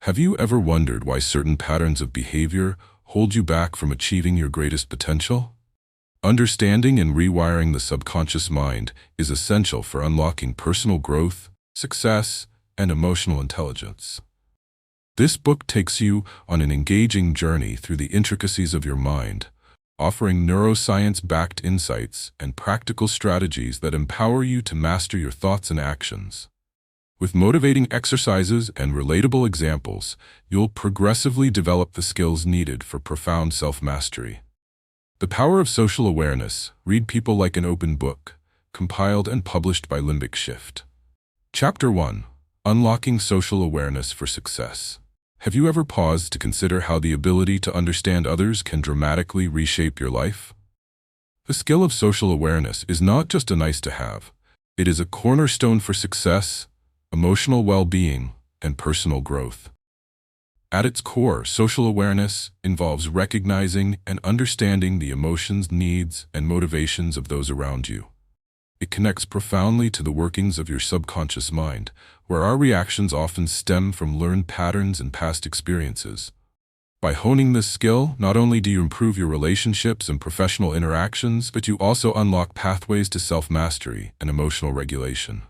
Have you ever wondered why certain patterns of behavior hold you back from achieving your greatest potential? Understanding and rewiring the subconscious mind is essential for unlocking personal growth, success, and emotional intelligence. This book takes you on an engaging journey through the intricacies of your mind, offering neuroscience-backed insights and practical strategies that empower you to master your thoughts and actions. With motivating exercises and relatable examples, you'll progressively develop the skills needed for profound self-mastery. The Power of Social Awareness. Read People Like an Open Book, compiled and published by Limbic Shift. Chapter 1. Unlocking Social Awareness for Success. Have you ever paused to consider how the ability to understand others can dramatically reshape your life? The skill of social awareness is not just a nice-to-have. It is a cornerstone for success, emotional well-being, and personal growth. At its core, social awareness involves recognizing and understanding the emotions, needs, and motivations of those around you. It connects profoundly to the workings of your subconscious mind, where our reactions often stem from learned patterns and past experiences. By honing this skill, not only do you improve your relationships and professional interactions, but you also unlock pathways to self-mastery and emotional regulation.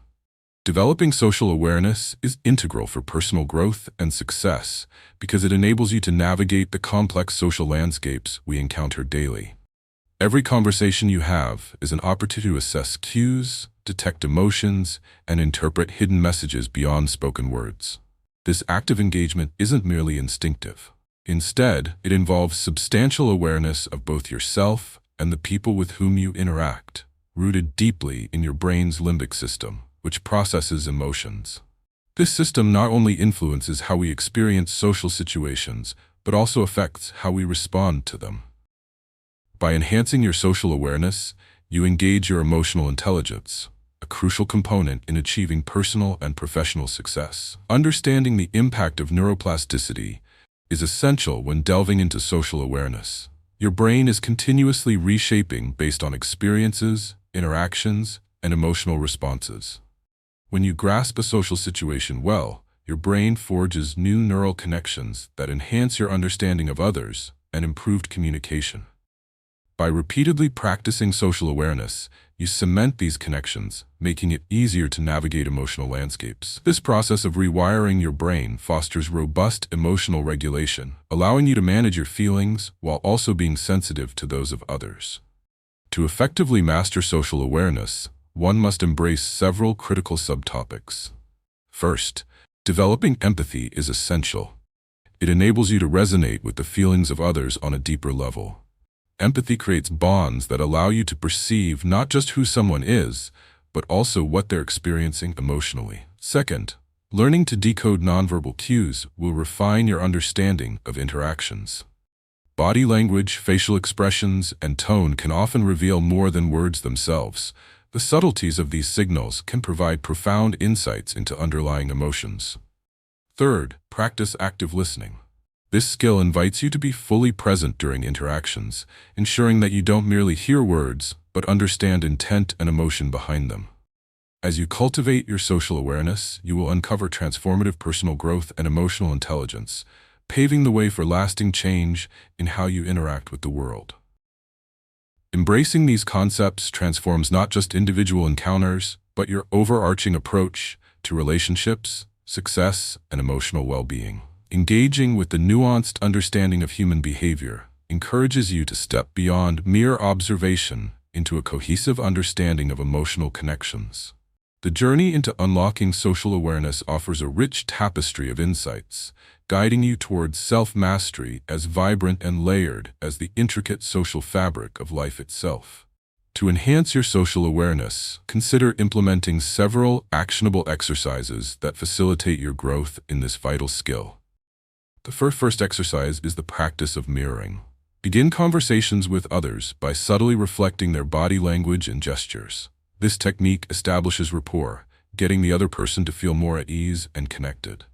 Developing social awareness is integral for personal growth and success because it enables you to navigate the complex social landscapes we encounter daily. Every conversation you have is an opportunity to assess cues, detect emotions, and interpret hidden messages beyond spoken words. This active engagement isn't merely instinctive. Instead, it involves substantial awareness of both yourself and the people with whom you interact, rooted deeply in your brain's limbic system, which processes emotions. This system not only influences how we experience social situations, but also affects how we respond to them. By enhancing your social awareness, you engage your emotional intelligence, a crucial component in achieving personal and professional success. Understanding the impact of neuroplasticity is essential when delving into social awareness. Your brain is continuously reshaping based on experiences, interactions, and emotional responses. When you grasp a social situation well, your brain forges new neural connections that enhance your understanding of others and improved communication. By repeatedly practicing social awareness, you cement these connections, making it easier to navigate emotional landscapes. This process of rewiring your brain fosters robust emotional regulation, allowing you to manage your feelings while also being sensitive to those of others. To effectively master social awareness, one must embrace several critical subtopics. First, developing empathy is essential. It enables you to resonate with the feelings of others on a deeper level. Empathy creates bonds that allow you to perceive not just who someone is, but also what they're experiencing emotionally. Second, learning to decode nonverbal cues will refine your understanding of interactions. Body language, facial expressions, and tone can often reveal more than words themselves. The subtleties of these signals can provide profound insights into underlying emotions. Third, practice active listening. This skill invites you to be fully present during interactions, ensuring that you don't merely hear words, but understand intent and emotion behind them. As you cultivate your social awareness, you will uncover transformative personal growth and emotional intelligence, paving the way for lasting change in how you interact with the world. Embracing these concepts transforms not just individual encounters, but your overarching approach to relationships, success, and emotional well-being. Engaging with the nuanced understanding of human behavior encourages you to step beyond mere observation into a cohesive understanding of emotional connections. The journey into unlocking social awareness offers a rich tapestry of insights, guiding you towards self-mastery as vibrant and layered as the intricate social fabric of life itself. To enhance your social awareness, consider implementing several actionable exercises that facilitate your growth in this vital skill. The first exercise is the practice of mirroring. Begin conversations with others by subtly reflecting their body language and gestures. This technique establishes rapport, getting the other person to feel more at ease and connected.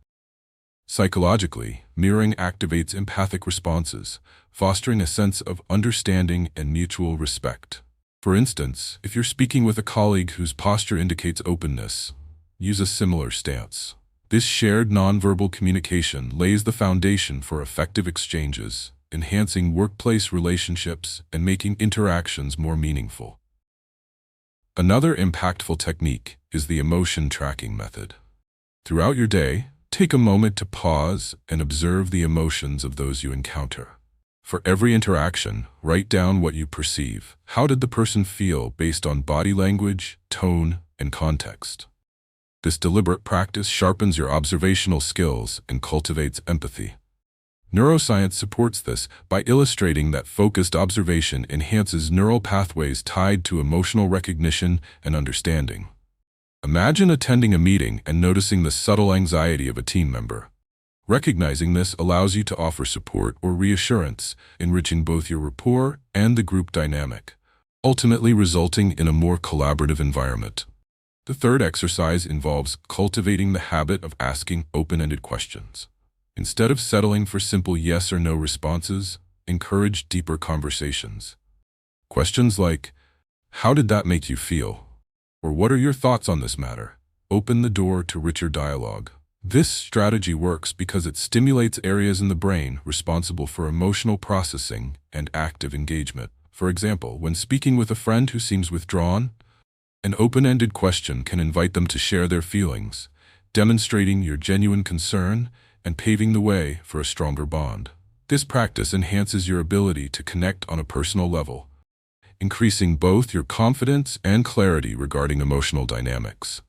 Psychologically, mirroring activates empathic responses, fostering a sense of understanding and mutual respect. For instance, if you're speaking with a colleague whose posture indicates openness, use a similar stance. This shared nonverbal communication lays the foundation for effective exchanges, enhancing workplace relationships and making interactions more meaningful. Another impactful technique is the emotion tracking method. Throughout your day, take a moment to pause and observe the emotions of those you encounter. For every interaction, write down what you perceive. How did the person feel based on body language, tone, and context? This deliberate practice sharpens your observational skills and cultivates empathy. Neuroscience supports this by illustrating that focused observation enhances neural pathways tied to emotional recognition and understanding. Imagine attending a meeting and noticing the subtle anxiety of a team member. Recognizing this allows you to offer support or reassurance, enriching both your rapport and the group dynamic, ultimately resulting in a more collaborative environment. The third exercise involves cultivating the habit of asking open-ended questions. Instead of settling for simple yes or no responses, encourage deeper conversations. Questions like, "How did that make you feel?" or "What are your thoughts on this matter?" open the door to richer dialogue. This strategy works because it stimulates areas in the brain responsible for emotional processing and active engagement. For example, when speaking with a friend who seems withdrawn, an open-ended question can invite them to share their feelings, demonstrating your genuine concern and paving the way for a stronger bond. This practice enhances your ability to connect on a personal level, increasing both your confidence and clarity regarding emotional dynamics.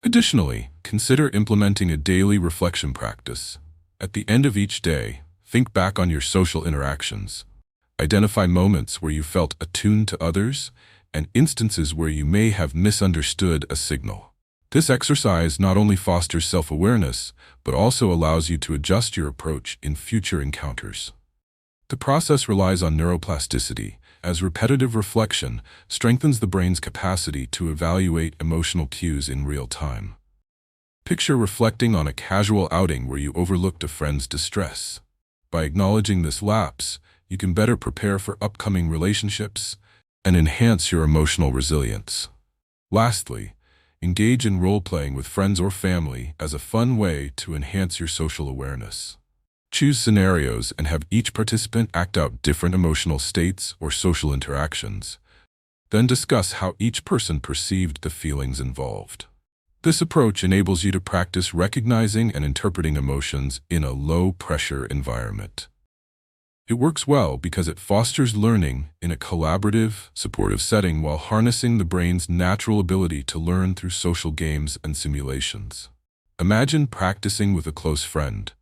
Additionally, consider implementing a daily reflection practice. At the end of each day, think back on your social interactions. Identify moments where you felt attuned to others and instances where you may have misunderstood a signal. This exercise not only fosters self-awareness, but also allows you to adjust your approach in future encounters. The process relies on neuroplasticity, as repetitive reflection strengthens the brain's capacity to evaluate emotional cues in real time. Picture reflecting on a casual outing where you overlooked a friend's distress. By acknowledging this lapse, you can better prepare for upcoming relationships and enhance your emotional resilience. Lastly, engage in role-playing with friends or family as a fun way to enhance your social awareness. Choose scenarios and have each participant act out different emotional states or social interactions. Then discuss how each person perceived the feelings involved. This approach enables you to practice recognizing and interpreting emotions in a low-pressure environment. It works well because it fosters learning in a collaborative, supportive setting while harnessing the brain's natural ability to learn through social games and simulations. Imagine practicing with a close friend,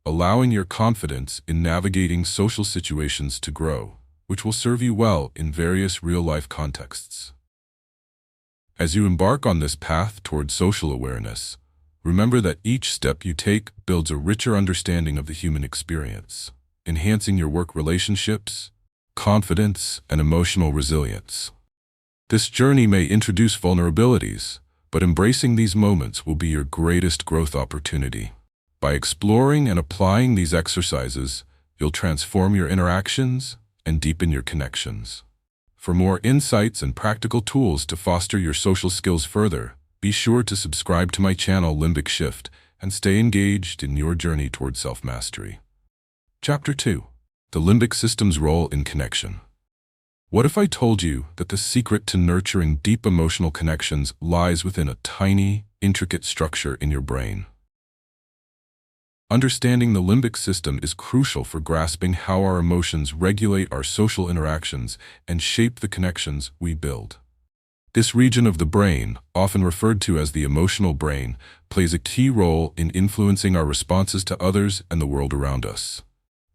allowing your confidence in navigating social situations to grow, which will serve you well in various real-life contexts. As you embark on this path toward social awareness, remember that each step you take builds a richer understanding of the human experience, enhancing your work relationships, confidence, and emotional resilience. This journey may introduce vulnerabilities, but embracing these moments will be your greatest growth opportunity. By exploring and applying these exercises, you'll transform your interactions and deepen your connections. For more insights and practical tools to foster your social skills further, be sure to subscribe to my channel Limbic Shift and stay engaged in your journey toward self-mastery. Chapter 2. The Limbic System's Role in Connection. What if I told you that the secret to nurturing deep emotional connections lies within a tiny, intricate structure in your brain? Understanding the limbic system is crucial for grasping how our emotions regulate our social interactions and shape the connections we build. This region of the brain, often referred to as the emotional brain, plays a key role in influencing our responses to others and the world around us.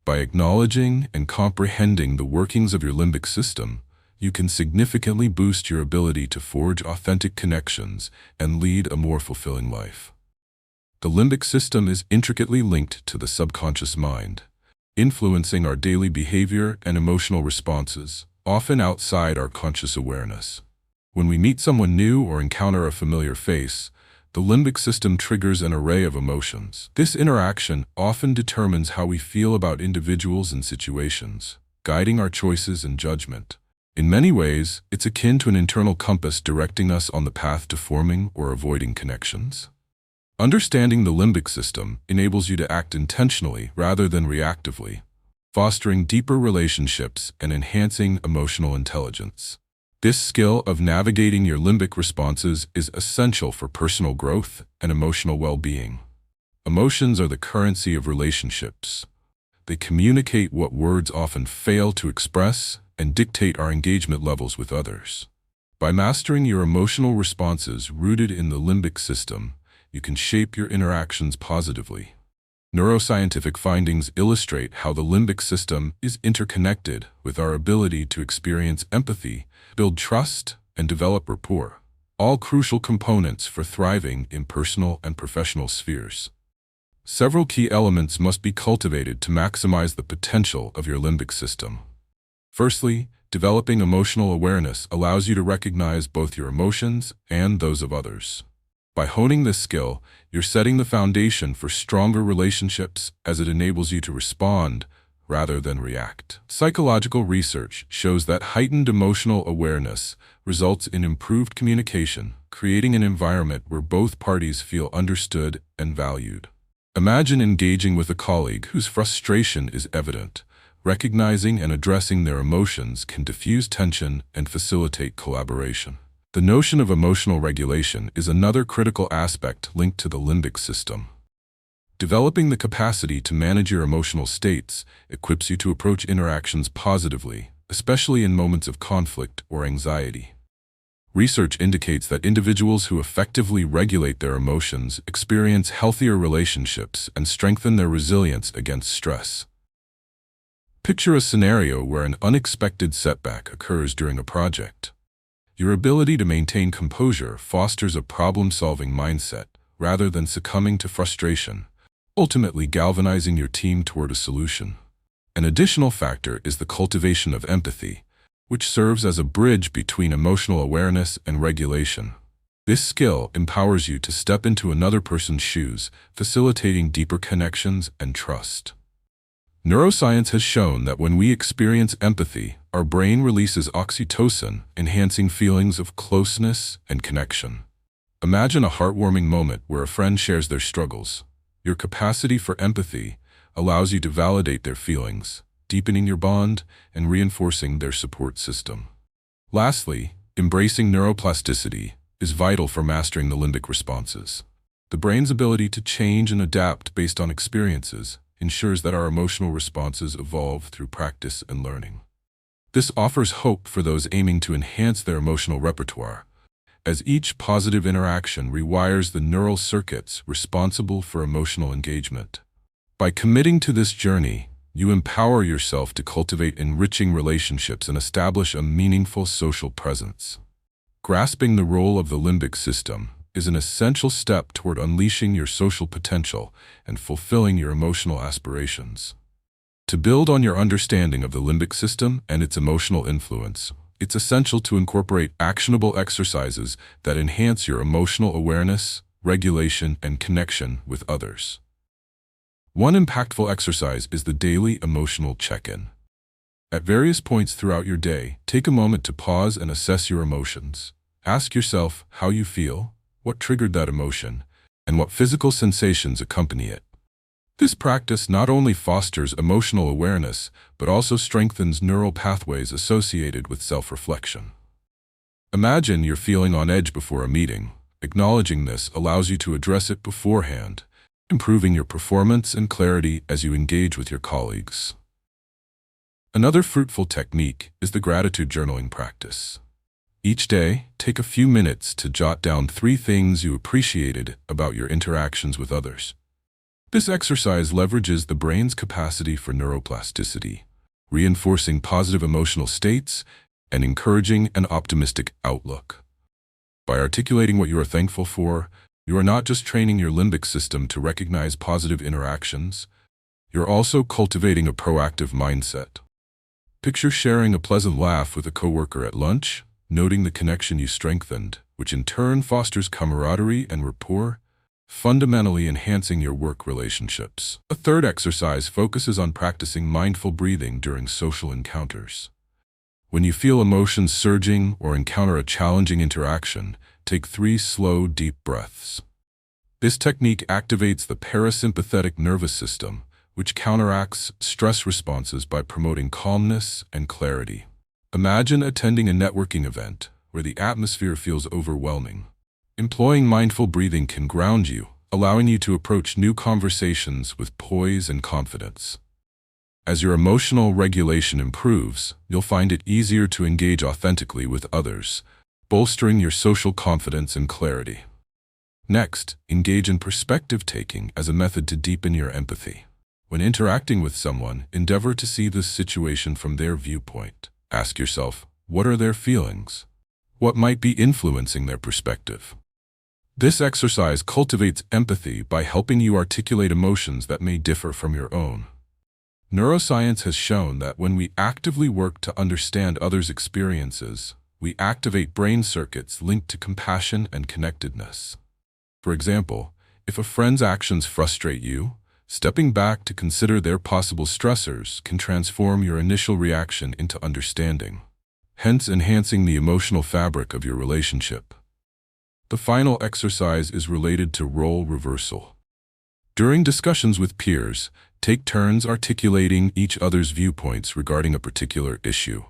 By acknowledging and comprehending the workings of your limbic system, you can significantly boost your ability to forge authentic connections and lead a more fulfilling life. The limbic system is intricately linked to the subconscious mind, influencing our daily behavior and emotional responses, often outside our conscious awareness. When we meet someone new or encounter a familiar face, the limbic system triggers an array of emotions. This interaction often determines how we feel about individuals and situations, guiding our choices and judgment. In many ways, it's akin to an internal compass directing us on the path to forming or avoiding connections. Understanding the limbic system enables you to act intentionally rather than reactively, fostering deeper relationships and enhancing emotional intelligence. This skill of navigating your limbic responses is essential for personal growth and emotional well-being. Emotions are the currency of relationships. They communicate what words often fail to express and dictate our engagement levels with others. By mastering your emotional responses rooted in the limbic system, you can shape your interactions positively. Neuroscientific findings illustrate how the limbic system is interconnected with our ability to experience empathy, build trust, and develop rapport, all crucial components for thriving in personal and professional spheres. Several key elements must be cultivated to maximize the potential of your limbic system. Firstly, developing emotional awareness allows you to recognize both your emotions and those of others. By honing this skill, you're setting the foundation for stronger relationships as it enables you to respond rather than react. Psychological research shows that heightened emotional awareness results in improved communication, creating an environment where both parties feel understood and valued. Imagine engaging with a colleague whose frustration is evident. Recognizing and addressing their emotions can diffuse tension and facilitate collaboration. The notion of emotional regulation is another critical aspect linked to the limbic system. Developing the capacity to manage your emotional states equips you to approach interactions positively, especially in moments of conflict or anxiety. Research indicates that individuals who effectively regulate their emotions experience healthier relationships and strengthen their resilience against stress. Picture a scenario where an unexpected setback occurs during a project. Your ability to maintain composure fosters a problem-solving mindset rather than succumbing to frustration, ultimately galvanizing your team toward a solution. An additional factor is the cultivation of empathy, which serves as a bridge between emotional awareness and regulation. This skill empowers you to step into another person's shoes, facilitating deeper connections and trust. Neuroscience has shown that when we experience empathy, our brain releases oxytocin, enhancing feelings of closeness and connection. Imagine a heartwarming moment where a friend shares their struggles. Your capacity for empathy allows you to validate their feelings, deepening your bond and reinforcing their support system. Lastly, embracing neuroplasticity is vital for mastering the limbic responses. The brain's ability to change and adapt based on experiences ensures that our emotional responses evolve through practice and learning. This offers hope for those aiming to enhance their emotional repertoire, as each positive interaction rewires the neural circuits responsible for emotional engagement. By committing to this journey, you empower yourself to cultivate enriching relationships and establish a meaningful social presence. Grasping the role of the limbic system is an essential step toward unleashing your social potential and fulfilling your emotional aspirations. To build on your understanding of the limbic system and its emotional influence, it's essential to incorporate actionable exercises that enhance your emotional awareness, regulation, and connection with others. One impactful exercise is the daily emotional check-in. At various points throughout your day, take a moment to pause and assess your emotions. Ask yourself how you feel, what triggered that emotion, and what physical sensations accompany it. This practice not only fosters emotional awareness, but also strengthens neural pathways associated with self-reflection. Imagine you're feeling on edge before a meeting. Acknowledging this allows you to address it beforehand, improving your performance and clarity as you engage with your colleagues. Another fruitful technique is the gratitude journaling practice. Each day, take a few minutes to jot down 3 things you appreciated about your interactions with others. This exercise leverages the brain's capacity for neuroplasticity, reinforcing positive emotional states and encouraging an optimistic outlook. By articulating what you are thankful for, you are not just training your limbic system to recognize positive interactions, you're also cultivating a proactive mindset. Picture sharing a pleasant laugh with a coworker at lunch, noting the connection you strengthened, which in turn fosters camaraderie and rapport, fundamentally enhancing your work relationships. A third exercise focuses on practicing mindful breathing during social encounters. When you feel emotions surging or encounter a challenging interaction, take 3 slow, deep breaths. This technique activates the parasympathetic nervous system, which counteracts stress responses by promoting calmness and clarity. Imagine attending a networking event where the atmosphere feels overwhelming. Employing mindful breathing can ground you, allowing you to approach new conversations with poise and confidence. As your emotional regulation improves, you'll find it easier to engage authentically with others, bolstering your social confidence and clarity. Next, engage in perspective-taking as a method to deepen your empathy. When interacting with someone, endeavor to see this situation from their viewpoint. Ask yourself, what are their feelings? What might be influencing their perspective? This exercise cultivates empathy by helping you articulate emotions that may differ from your own. Neuroscience has shown that when we actively work to understand others' experiences, we activate brain circuits linked to compassion and connectedness. For example, if a friend's actions frustrate you, stepping back to consider their possible stressors can transform your initial reaction into understanding, hence enhancing the emotional fabric of your relationship. The final exercise is related to role reversal. During discussions with peers, take turns articulating each other's viewpoints regarding a particular issue.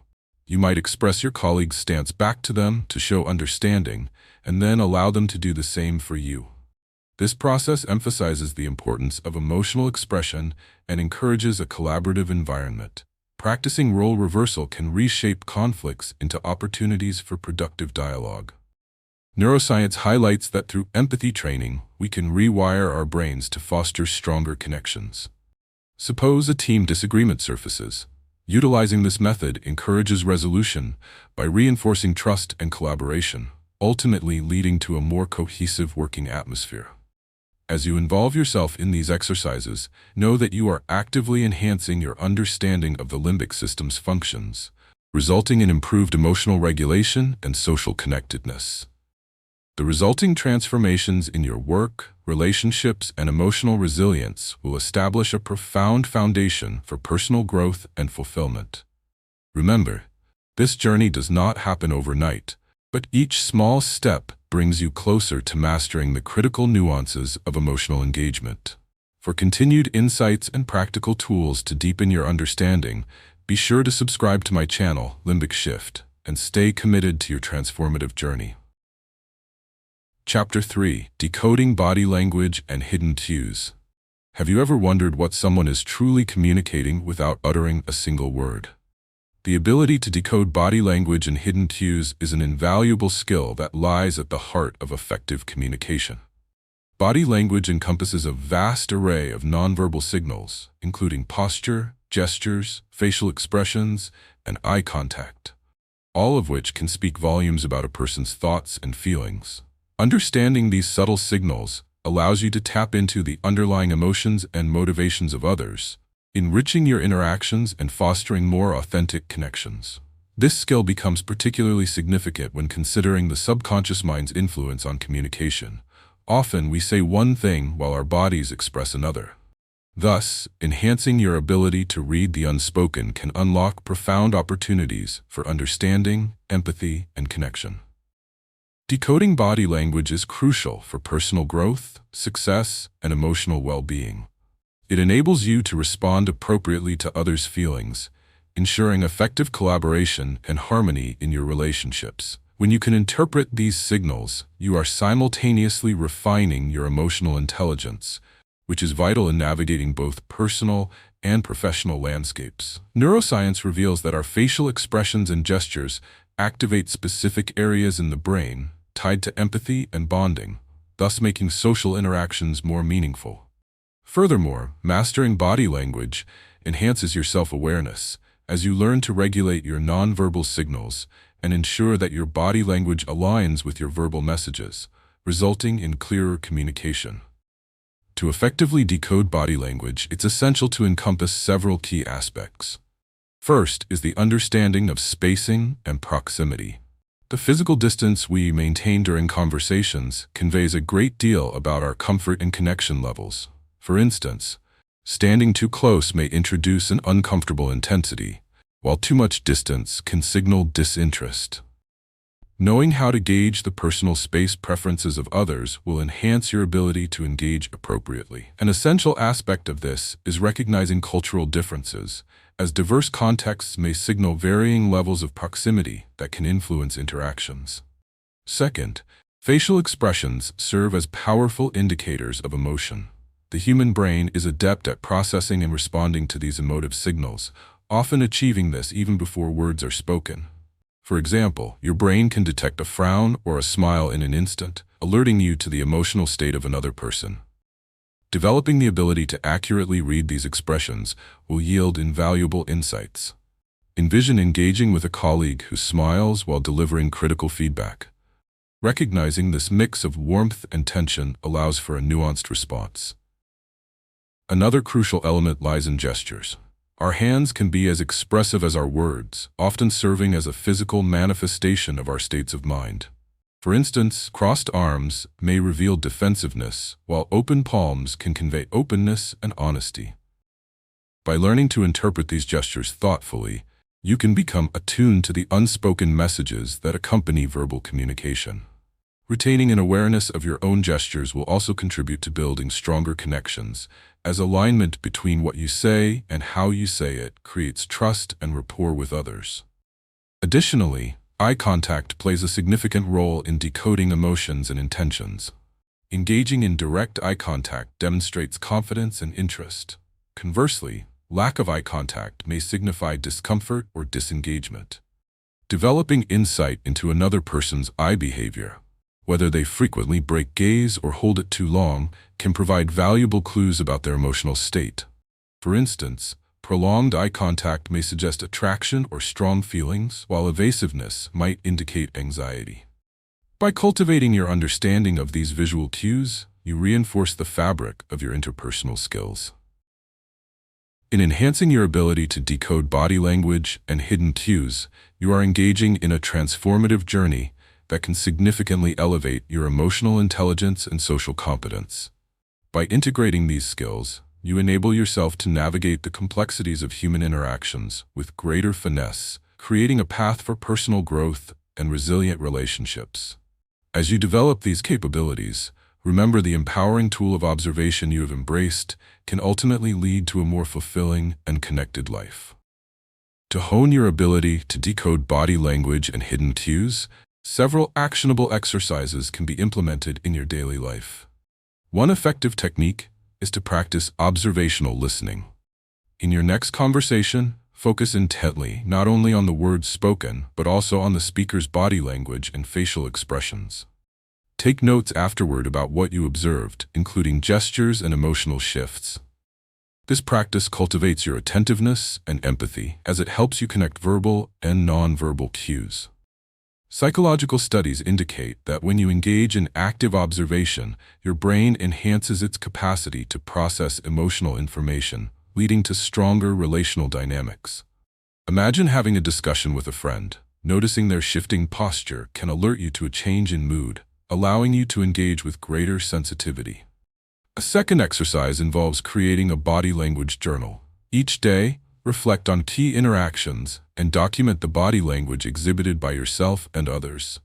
You might express your colleague's stance back to them to show understanding, and then allow them to do the same for you. This process emphasizes the importance of emotional expression and encourages a collaborative environment. Practicing role reversal can reshape conflicts into opportunities for productive dialogue. Neuroscience highlights that through empathy training, we can rewire our brains to foster stronger connections. Suppose a team disagreement surfaces. Utilizing this method encourages resolution by reinforcing trust and collaboration, ultimately leading to a more cohesive working atmosphere. As you involve yourself in these exercises, know that you are actively enhancing your understanding of the limbic system's functions, resulting in improved emotional regulation and social connectedness. The resulting transformations in your work, relationships, and emotional resilience will establish a profound foundation for personal growth and fulfillment. Remember, this journey does not happen overnight, but each small step brings you closer to mastering the critical nuances of emotional engagement. For continued insights and practical tools to deepen your understanding, be sure to subscribe to my channel, Limbic Shift, and stay committed to your transformative journey. Chapter 3: Decoding Body Language and Hidden Cues. Have you ever wondered what someone is truly communicating without uttering a single word? The ability to decode body language and hidden cues is an invaluable skill that lies at the heart of effective communication. Body language encompasses a vast array of nonverbal signals, including posture, gestures, facial expressions, and eye contact, all of which can speak volumes about a person's thoughts and feelings. Understanding these subtle signals allows you to tap into the underlying emotions and motivations of others, enriching your interactions and fostering more authentic connections. This skill becomes particularly significant when considering the subconscious mind's influence on communication. Often we say one thing while our bodies express another. Thus, enhancing your ability to read the unspoken can unlock profound opportunities for understanding, empathy, and connection. Decoding body language is crucial for personal growth, success, and emotional well-being. It enables you to respond appropriately to others' feelings, ensuring effective collaboration and harmony in your relationships. When you can interpret these signals, you are simultaneously refining your emotional intelligence, which is vital in navigating both personal and professional landscapes. Neuroscience reveals that our facial expressions and gestures activate specific areas in the brain tied to empathy and bonding, thus making social interactions more meaningful. Furthermore, mastering body language enhances your self-awareness as you learn to regulate your nonverbal signals and ensure that your body language aligns with your verbal messages, resulting in clearer communication. To effectively decode body language, it's essential to encompass several key aspects. First is the understanding of spacing and proximity. The physical distance we maintain during conversations conveys a great deal about our comfort and connection levels. For instance, standing too close may introduce an uncomfortable intensity, while too much distance can signal disinterest. Knowing how to gauge the personal space preferences of others will enhance your ability to engage appropriately. An essential aspect of this is recognizing cultural differences, as diverse contexts may signal varying levels of proximity that can influence interactions. Second, facial expressions serve as powerful indicators of emotion. The human brain is adept at processing and responding to these emotive signals, often achieving this even before words are spoken. For example, your brain can detect a frown or a smile in an instant, alerting you to the emotional state of another person. Developing the ability to accurately read these expressions will yield invaluable insights. Envision engaging with a colleague who smiles while delivering critical feedback. Recognizing this mix of warmth and tension allows for a nuanced response. Another crucial element lies in gestures. Our hands can be as expressive as our words, often serving as a physical manifestation of our states of mind. For instance, crossed arms may reveal defensiveness, while open palms can convey openness and honesty. By learning to interpret these gestures thoughtfully, you can become attuned to the unspoken messages that accompany verbal communication. Retaining an awareness of your own gestures will also contribute to building stronger connections, as alignment between what you say and how you say it creates trust and rapport with others. Additionally, eye contact plays a significant role in decoding emotions and intentions. Engaging in direct eye contact demonstrates confidence and interest. Conversely, lack of eye contact may signify discomfort or disengagement. Developing insight into another person's eye behavior, whether they frequently break gaze or hold it too long, can provide valuable clues about their emotional state. For instance, prolonged eye contact may suggest attraction or strong feelings, while evasiveness might indicate anxiety. By cultivating your understanding of these visual cues, you reinforce the fabric of your interpersonal skills. In enhancing your ability to decode body language and hidden cues, you are engaging in a transformative journey that can significantly elevate your emotional intelligence and social competence. By integrating these skills, you enable yourself to navigate the complexities of human interactions with greater finesse, creating a path for personal growth and resilient relationships. As you develop these capabilities, remember the empowering tool of observation you have embraced can ultimately lead to a more fulfilling and connected life. To hone your ability to decode body language and hidden cues, several actionable exercises can be implemented in your daily life. One effective technique is to practice observational listening. In your next conversation, focus intently not only on the words spoken, but also on the speaker's body language and facial expressions. Take notes afterward about what you observed, including gestures and emotional shifts. This practice cultivates your attentiveness and empathy as it helps you connect verbal and non-verbal cues. Psychological studies indicate that when you engage in active observation, your brain enhances its capacity to process emotional information, leading to stronger relational dynamics. Imagine having a discussion with a friend. Noticing their shifting posture can alert you to a change in mood, allowing you to engage with greater sensitivity. A second exercise involves creating a body language journal. Each day, reflect on key interactions and document the body language exhibited by yourself and others.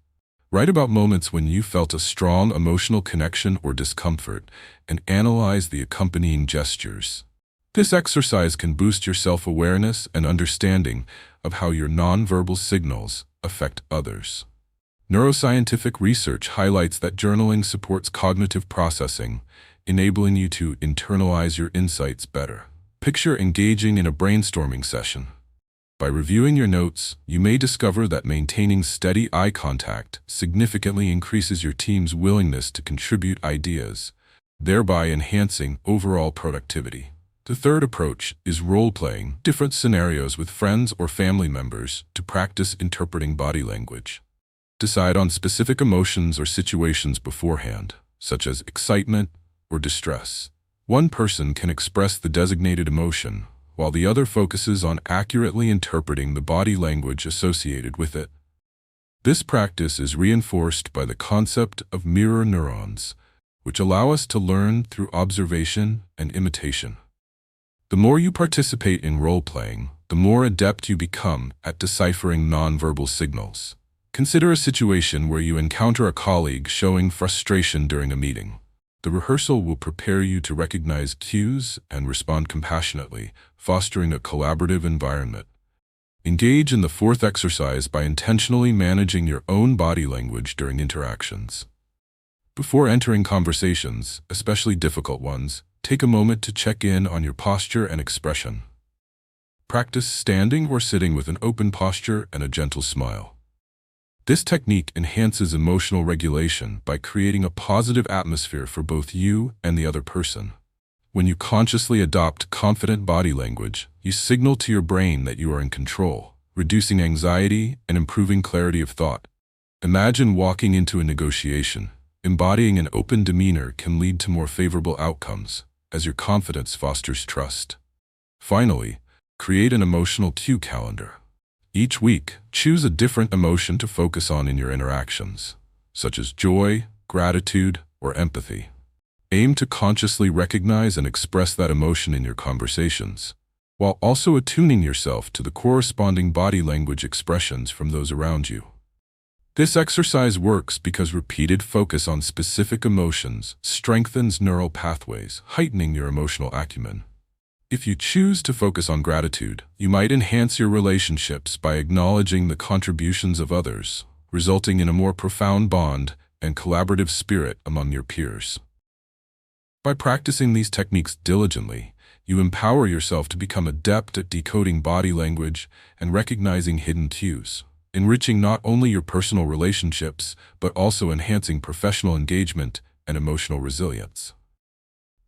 Write about moments when you felt a strong emotional connection or discomfort and analyze the accompanying gestures. This exercise can boost your self-awareness and understanding of how your nonverbal signals affect others. Neuroscientific research highlights that journaling supports cognitive processing, enabling you to internalize your insights better. Picture engaging in a brainstorming session. By reviewing your notes, you may discover that maintaining steady eye contact significantly increases your team's willingness to contribute ideas, thereby enhancing overall productivity. The third approach is role-playing different scenarios with friends or family members to practice interpreting body language. Decide on specific emotions or situations beforehand, such as excitement or distress. One person can express the designated emotion, while the other focuses on accurately interpreting the body language associated with it. This practice is reinforced by the concept of mirror neurons, which allow us to learn through observation and imitation. The more you participate in role-playing, the more adept you become at deciphering nonverbal signals. Consider a situation where you encounter a colleague showing frustration during a meeting. The rehearsal will prepare you to recognize cues and respond compassionately, fostering a collaborative environment. Engage in the fourth exercise by intentionally managing your own body language during interactions. Before entering conversations, especially difficult ones, take a moment to check in on your posture and expression. Practice standing or sitting with an open posture and a gentle smile. This technique enhances emotional regulation by creating a positive atmosphere for both you and the other person. When you consciously adopt confident body language, you signal to your brain that you are in control, reducing anxiety and improving clarity of thought. Imagine walking into a negotiation. Embodying an open demeanor can lead to more favorable outcomes, as your confidence fosters trust. Finally, create an emotional cue calendar. Each week, choose a different emotion to focus on in your interactions, such as joy, gratitude, or empathy. Aim to consciously recognize and express that emotion in your conversations, while also attuning yourself to the corresponding body language expressions from those around you. This exercise works because repeated focus on specific emotions strengthens neural pathways, heightening your emotional acumen. If you choose to focus on gratitude, you might enhance your relationships by acknowledging the contributions of others, resulting in a more profound bond and collaborative spirit among your peers. By practicing these techniques diligently, you empower yourself to become adept at decoding body language and recognizing hidden cues, enriching not only your personal relationships, but also enhancing professional engagement and emotional resilience.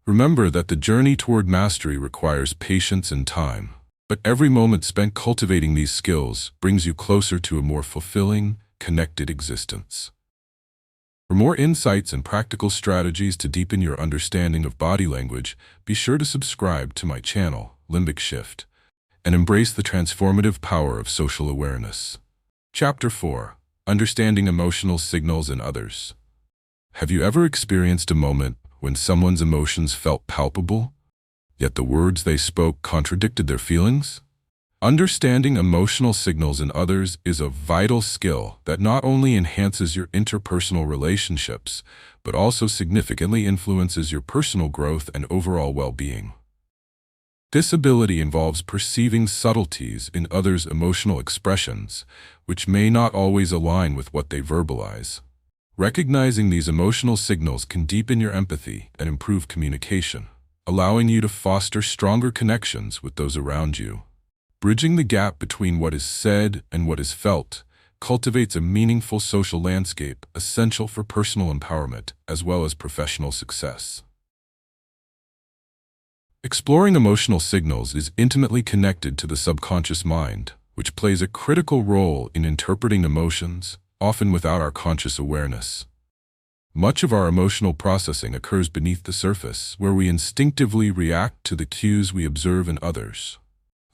Remember that the journey toward mastery requires patience and time, but every moment spent cultivating these skills brings you closer to a more fulfilling, connected existence. For more insights and practical strategies to deepen your understanding of body language, be sure to subscribe to my channel, Limbic Shift, and embrace the transformative power of social awareness. Chapter 4. Understanding Emotional Signals in Others. Have you ever experienced a moment when someone's emotions felt palpable, yet the words they spoke contradicted their feelings? Understanding emotional signals in others is a vital skill that not only enhances your interpersonal relationships, but also significantly influences your personal growth and overall well-being. This ability involves perceiving subtleties in others' emotional expressions, which may not always align with what they verbalize. Recognizing these emotional signals can deepen your empathy and improve communication, allowing you to foster stronger connections with those around you. Bridging the gap between what is said and what is felt cultivates a meaningful social landscape essential for personal empowerment as well as professional success. Exploring emotional signals is intimately connected to the subconscious mind, which plays a critical role in interpreting emotions, often without our conscious awareness. Much of our emotional processing occurs beneath the surface, where we instinctively react to the cues we observe in others.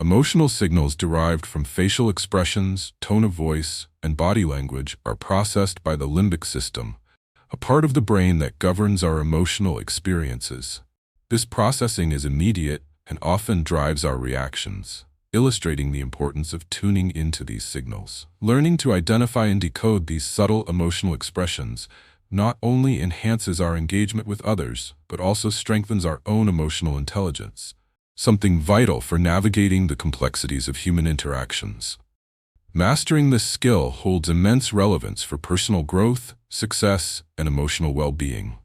Emotional signals derived from facial expressions, tone of voice, and body language are processed by the limbic system, a part of the brain that governs our emotional experiences. This processing is immediate and often drives our reactions, illustrating the importance of tuning into these signals. Learning to identify and decode these subtle emotional expressions not only enhances our engagement with others, but also strengthens our own emotional intelligence, something vital for navigating the complexities of human interactions. Mastering this skill holds immense relevance for personal growth, success, and emotional well-being.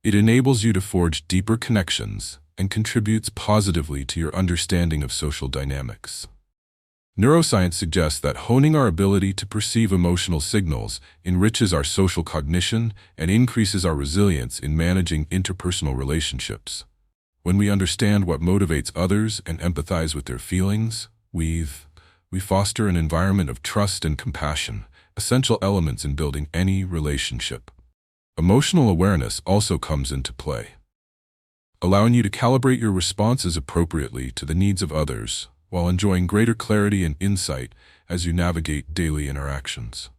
It enables you to forge deeper connections and contributes positively to your understanding of social dynamics. Neuroscience suggests that honing our ability to perceive emotional signals enriches our social cognition and increases our resilience in managing interpersonal relationships. When we understand what motivates others and empathize with their feelings, we foster an environment of trust and compassion, essential elements in building any relationship. Emotional awareness also comes into play, allowing you to calibrate your responses appropriately to the needs of others, while enjoying greater clarity and insight as you navigate daily interactions.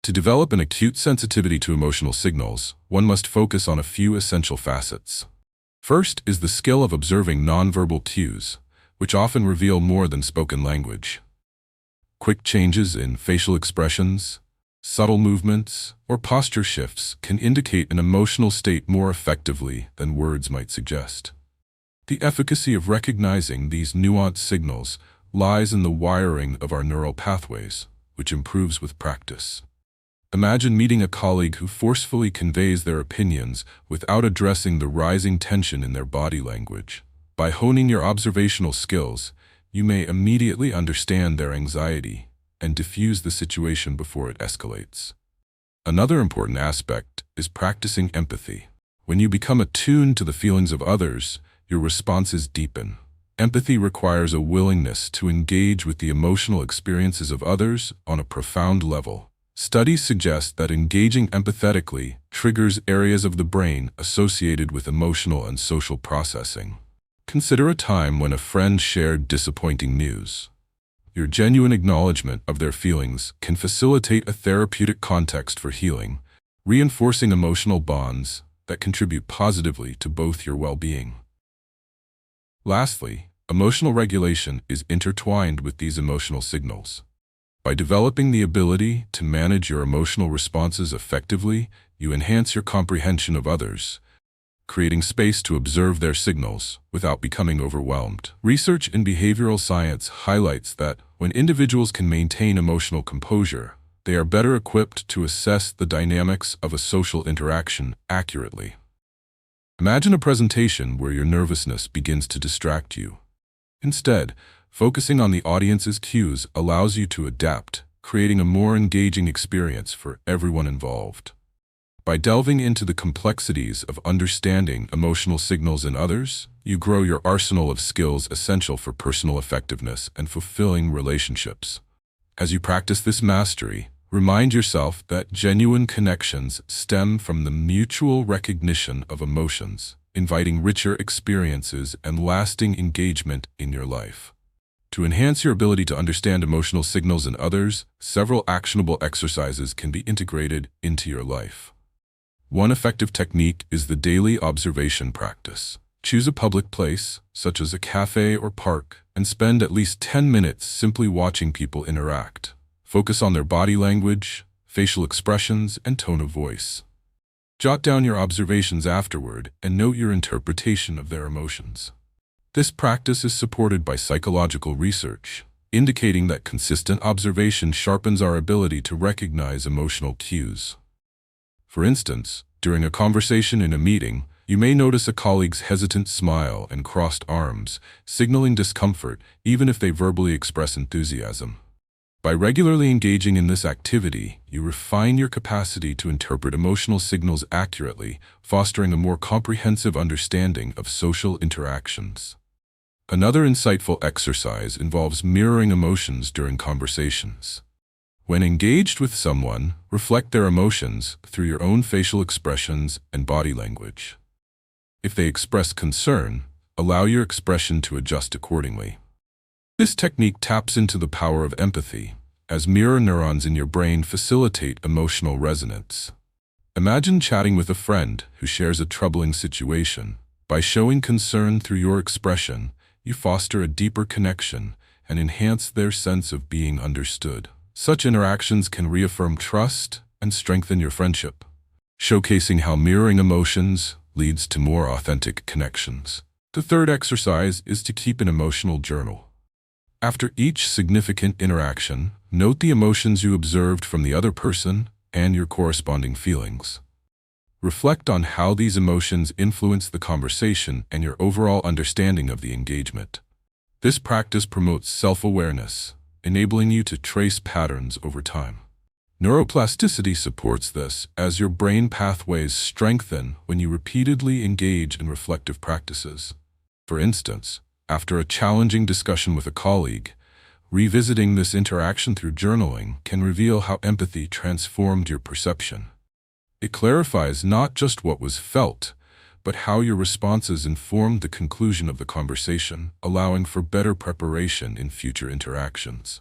To develop an acute sensitivity to emotional signals, one must focus on a few essential facets. First is the skill of observing nonverbal cues, which often reveal more than spoken language. Quick changes in facial expressions, Subtle movements or posture shifts can indicate an emotional state more effectively than words might suggest. The efficacy of recognizing these nuanced signals lies in the wiring of our neural pathways, which improves with practice. Imagine meeting a colleague who forcefully conveys their opinions without addressing the rising tension in their body language. By honing your observational skills, you may immediately understand their anxiety and diffuse the situation before it escalates. Another important aspect is practicing empathy. When you become attuned to the feelings of others, your responses deepen. Empathy requires a willingness to engage with the emotional experiences of others on a profound level. Studies suggest that engaging empathetically triggers areas of the brain associated with emotional and social processing. Consider a time when a friend shared disappointing news. Your genuine acknowledgement of their feelings can facilitate a therapeutic context for healing, reinforcing emotional bonds that contribute positively to both your well-being. Lastly, emotional regulation is intertwined with these emotional signals. By developing the ability to manage your emotional responses effectively, you enhance your comprehension of others, creating space to observe their signals without becoming overwhelmed. Research in behavioral science highlights that when individuals can maintain emotional composure, they are better equipped to assess the dynamics of a social interaction accurately. Imagine a presentation where your nervousness begins to distract you. Instead, focusing on the audience's cues allows you to adapt, creating a more engaging experience for everyone involved. By delving into the complexities of understanding emotional signals in others, you grow your arsenal of skills essential for personal effectiveness and fulfilling relationships. As you practice this mastery, remind yourself that genuine connections stem from the mutual recognition of emotions, inviting richer experiences and lasting engagement in your life. To enhance your ability to understand emotional signals in others, several actionable exercises can be integrated into your life. One effective technique is the daily observation practice. Choose a public place, such as a cafe or park, and spend at least 10 minutes simply watching people interact. Focus on their body language, facial expressions, and tone of voice. Jot down your observations afterward and note your interpretation of their emotions. This practice is supported by psychological research, indicating that consistent observation sharpens our ability to recognize emotional cues. For instance, during a conversation in a meeting, you may notice a colleague's hesitant smile and crossed arms, signaling discomfort even if they verbally express enthusiasm. By regularly engaging in this activity, you refine your capacity to interpret emotional signals accurately, fostering a more comprehensive understanding of social interactions. Another insightful exercise involves mirroring emotions during conversations. When engaged with someone, reflect their emotions through your own facial expressions and body language. If they express concern, allow your expression to adjust accordingly. This technique taps into the power of empathy, as mirror neurons in your brain facilitate emotional resonance. Imagine chatting with a friend who shares a troubling situation. By showing concern through your expression, you foster a deeper connection and enhance their sense of being understood. Such interactions can reaffirm trust and strengthen your friendship, showcasing how mirroring emotions leads to more authentic connections. The third exercise is to keep an emotional journal. After each significant interaction, note the emotions you observed from the other person and your corresponding feelings. Reflect on how these emotions influence the conversation and your overall understanding of the engagement. This practice promotes self-awareness, enabling you to trace patterns over time. Neuroplasticity supports this, as your brain pathways strengthen when you repeatedly engage in reflective practices. For instance, after a challenging discussion with a colleague, revisiting this interaction through journaling can reveal how empathy transformed your perception. It clarifies not just what was felt, but how your responses informed the conclusion of the conversation, allowing for better preparation in future interactions.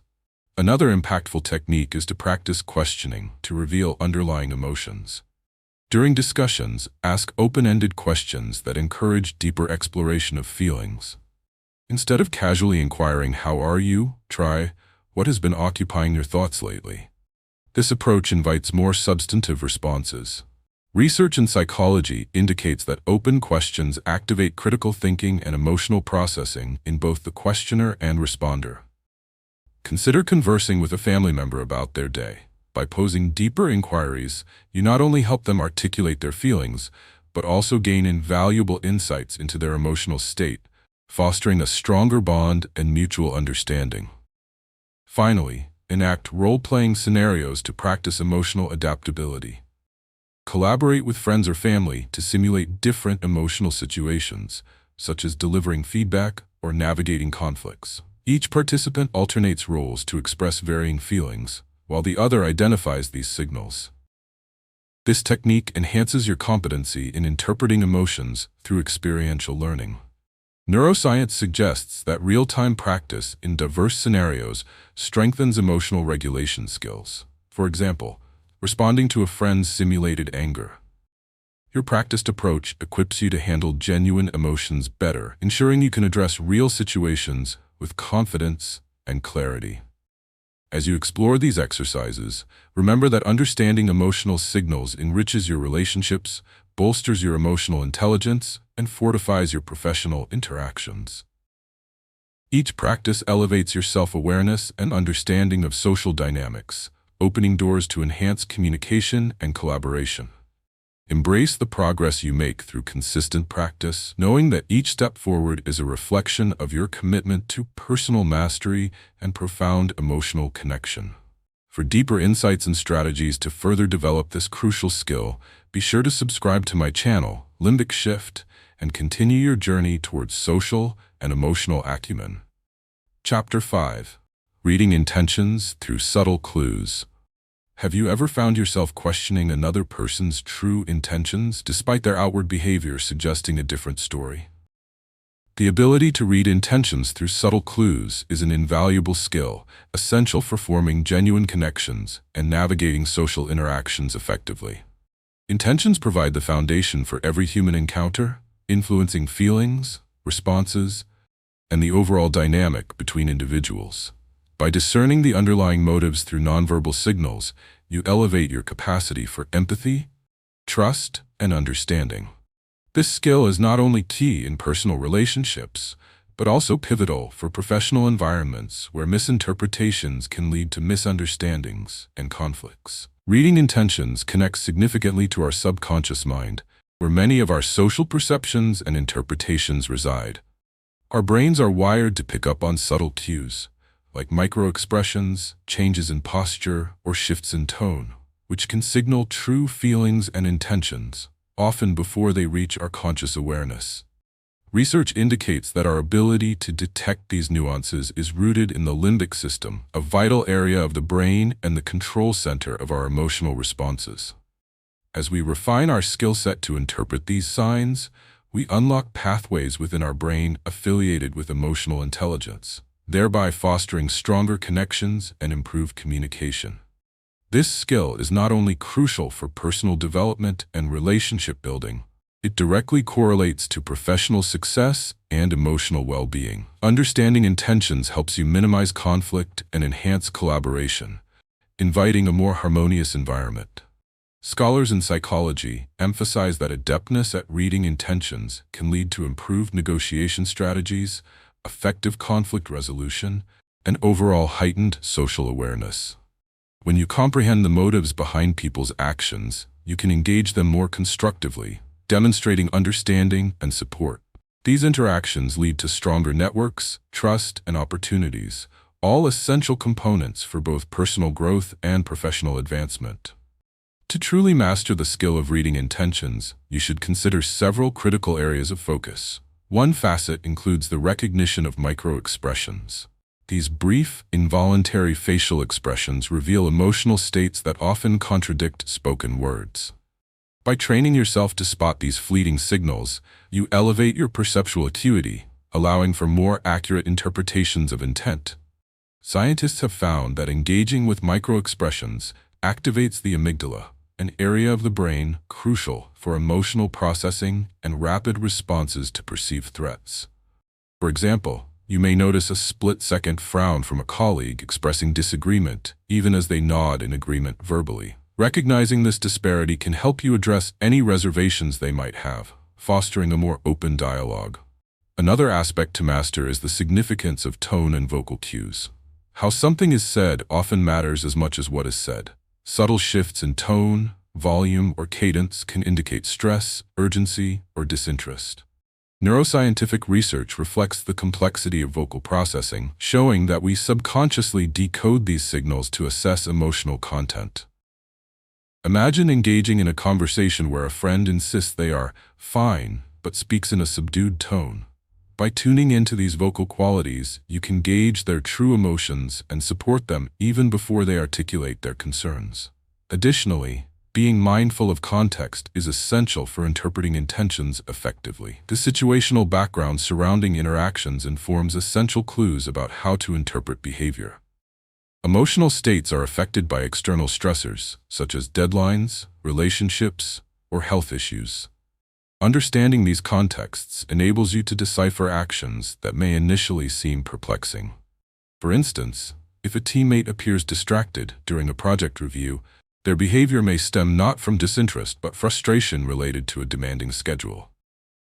Another impactful technique is to practice questioning to reveal underlying emotions. During discussions, ask open-ended questions that encourage deeper exploration of feelings. Instead of casually inquiring, "How are you?" try, "What has been occupying your thoughts lately?" This approach invites more substantive responses. Research in psychology indicates that open questions activate critical thinking and emotional processing in both the questioner and responder. Consider conversing with a family member about their day. By posing deeper inquiries, you not only help them articulate their feelings, but also gain invaluable insights into their emotional state, fostering a stronger bond and mutual understanding. Finally, enact role-playing scenarios to practice emotional adaptability. Collaborate with friends or family to simulate different emotional situations, such as delivering feedback or navigating conflicts. Each participant alternates roles to express varying feelings, while the other identifies these signals. This technique enhances your competency in interpreting emotions through experiential learning. Neuroscience suggests that real-time practice in diverse scenarios strengthens emotional regulation skills. For example, responding to a friend's simulated anger. Your practiced approach equips you to handle genuine emotions better, ensuring you can address real situations with confidence and clarity. As you explore these exercises, remember that understanding emotional signals enriches your relationships, bolsters your emotional intelligence, and fortifies your professional interactions. Each practice elevates your self-awareness and understanding of social dynamics, opening doors to enhanced communication and collaboration. Embrace the progress you make through consistent practice, knowing that each step forward is a reflection of your commitment to personal mastery and profound emotional connection. For deeper insights and strategies to further develop this crucial skill, be sure to subscribe to my channel, Limbic Shift, and continue your journey towards social and emotional acumen. Chapter 5. Reading Intentions Through Subtle Clues. Have you ever found yourself questioning another person's true intentions despite their outward behavior suggesting a different story? The ability to read intentions through subtle clues is an invaluable skill, essential for forming genuine connections and navigating social interactions effectively. Intentions provide the foundation for every human encounter, influencing feelings, responses, and the overall dynamic between individuals. By discerning the underlying motives through nonverbal signals, you elevate your capacity for empathy, trust, and understanding. This skill is not only key in personal relationships, but also pivotal for professional environments where misinterpretations can lead to misunderstandings and conflicts. Reading intentions connects significantly to our subconscious mind, where many of our social perceptions and interpretations reside. Our brains are wired to pick up on subtle cues, like micro-expressions, changes in posture, or shifts in tone, which can signal true feelings and intentions, often before they reach our conscious awareness. Research indicates that our ability to detect these nuances is rooted in the limbic system, a vital area of the brain and the control center of our emotional responses. As we refine our skill set to interpret these signs, we unlock pathways within our brain affiliated with emotional intelligence, thereby fostering stronger connections and improved communication. This skill is not only crucial for personal development and relationship building, it directly correlates to professional success and emotional well-being. Understanding intentions helps you minimize conflict and enhance collaboration, inviting a more harmonious environment. Scholars in psychology emphasize that adeptness at reading intentions can lead to improved negotiation strategies, effective conflict resolution, and overall heightened social awareness. When you comprehend the motives behind people's actions, you can engage them more constructively, demonstrating understanding and support. These interactions lead to stronger networks, trust, and opportunities, all essential components for both personal growth and professional advancement. To truly master the skill of reading intentions, you should consider several critical areas of focus. One facet includes the recognition of micro-expressions. These brief, involuntary facial expressions reveal emotional states that often contradict spoken words. By training yourself to spot these fleeting signals, you elevate your perceptual acuity, allowing for more accurate interpretations of intent. Scientists have found that engaging with micro-expressions activates the amygdala, an area of the brain crucial for emotional processing and rapid responses to perceived threats. For example, You may notice a split-second frown from a colleague expressing disagreement, even as they nod in agreement verbally. Recognizing this disparity can help you address any reservations they might have, fostering a more open dialogue. Another aspect to master is the significance of tone and vocal cues. How something is said often matters as much as what is said. Subtle shifts in tone, volume, or cadence can indicate stress, urgency, or disinterest. Neuroscientific research reflects the complexity of vocal processing, showing that we subconsciously decode these signals to assess emotional content. Imagine engaging in a conversation where a friend insists they are fine, but speaks in a subdued tone. By tuning into these vocal qualities, you can gauge their true emotions and support them even before they articulate their concerns. Additionally, being mindful of context is essential for interpreting intentions effectively. The situational background surrounding interactions informs essential clues about how to interpret behavior. Emotional states are affected by external stressors, such as deadlines, relationships, or health issues. Understanding these contexts enables you to decipher actions that may initially seem perplexing. For instance, if a teammate appears distracted during a project review, their behavior may stem not from disinterest but frustration related to a demanding schedule.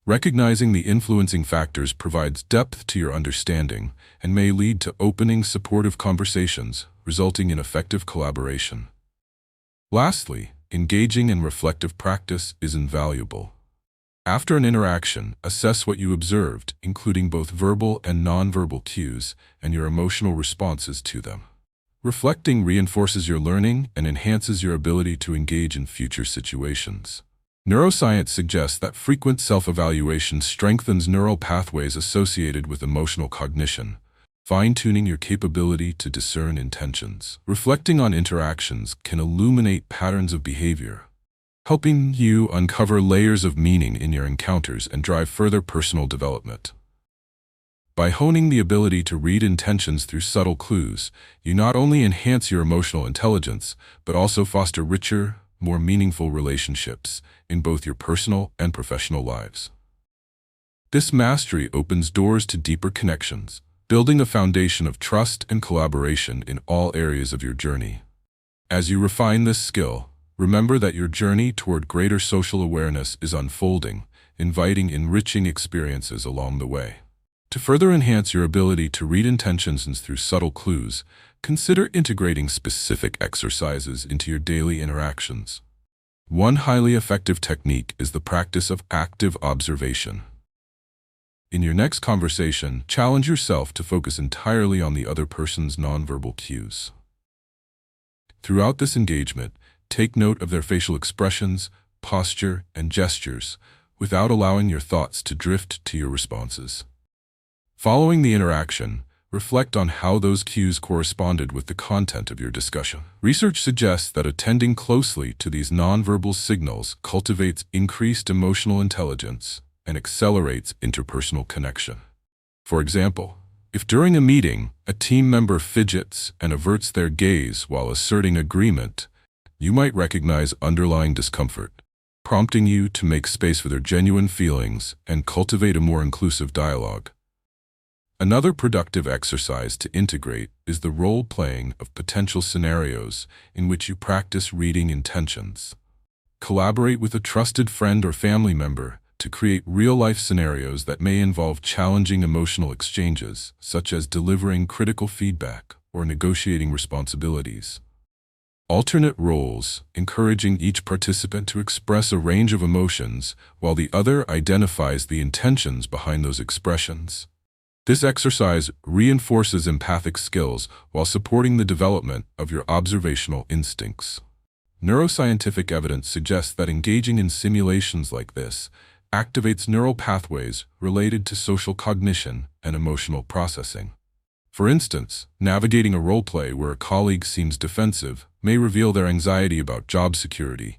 Recognizing the influencing factors provides depth to your understanding and may lead to opening, supportive conversations, resulting in effective collaboration. Lastly, engaging in reflective practice is invaluable. After an interaction, assess what you observed, including both verbal and nonverbal cues, and your emotional responses to them. Reflecting reinforces your learning and enhances your ability to engage in future situations. Neuroscience suggests that frequent self-evaluation strengthens neural pathways associated with emotional cognition, fine-tuning your capability to discern intentions. Reflecting on interactions can illuminate patterns of behavior, helping you uncover layers of meaning in your encounters and drive further personal development. By honing the ability to read intentions through subtle clues, you not only enhance your emotional intelligence, but also foster richer, more meaningful relationships in both your personal and professional lives. This mastery opens doors to deeper connections, building a foundation of trust and collaboration in all areas of your journey. As you refine this skill, remember that your journey toward greater social awareness is unfolding, inviting enriching experiences along the way. To further enhance your ability to read intentions through subtle clues, consider integrating specific exercises into your daily interactions. One highly effective technique is the practice of active observation. In your next conversation, challenge yourself to focus entirely on the other person's nonverbal cues. Throughout this engagement, take note of their facial expressions, posture, and gestures, without allowing your thoughts to drift to your responses. Following the interaction, reflect on how those cues corresponded with the content of your discussion. Research suggests that attending closely to these nonverbal signals cultivates increased emotional intelligence and accelerates interpersonal connection. For example, if during a meeting, a team member fidgets and averts their gaze while asserting agreement, you might recognize underlying discomfort, prompting you to make space for their genuine feelings and cultivate a more inclusive dialogue. Another productive exercise to integrate is the role-playing of potential scenarios in which you practice reading intentions. Collaborate with a trusted friend or family member to create real-life scenarios that may involve challenging emotional exchanges, such as delivering critical feedback or negotiating responsibilities. Alternate roles, encouraging each participant to express a range of emotions while the other identifies the intentions behind those expressions. This exercise reinforces empathic skills while supporting the development of your observational instincts. Neuroscientific evidence suggests that engaging in simulations like this activates neural pathways related to social cognition and emotional processing. For instance, navigating a role-play where a colleague seems defensive may reveal their anxiety about job security,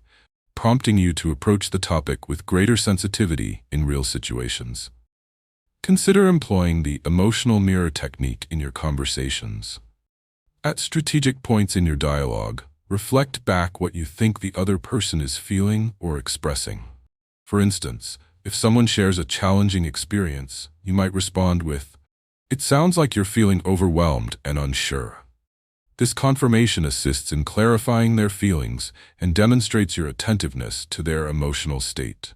prompting you to approach the topic with greater sensitivity in real situations. Consider employing the emotional mirror technique in your conversations. At strategic points in your dialogue, reflect back what you think the other person is feeling or expressing. For instance, if someone shares a challenging experience, you might respond with, It sounds like you're feeling overwhelmed and unsure. This confirmation assists in clarifying their feelings and demonstrates your attentiveness to their emotional state.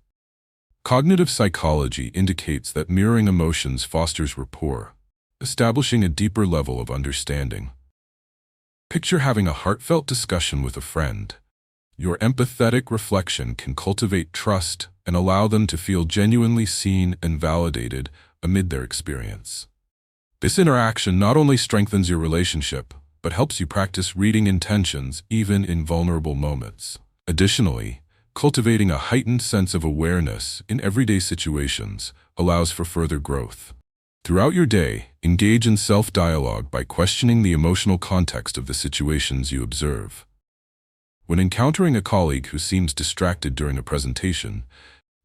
Cognitive psychology indicates that mirroring emotions fosters rapport, establishing a deeper level of understanding. Picture having a heartfelt discussion with a friend. Your empathetic reflection can cultivate trust and allow them to feel genuinely seen and validated amid their experience. This interaction not only strengthens your relationship, but helps you practice reading intentions even in vulnerable moments. Additionally, cultivating a heightened sense of awareness in everyday situations allows for further growth. Throughout your day, engage in self-dialogue by questioning the emotional context of the situations you observe. When encountering a colleague who seems distracted during a presentation,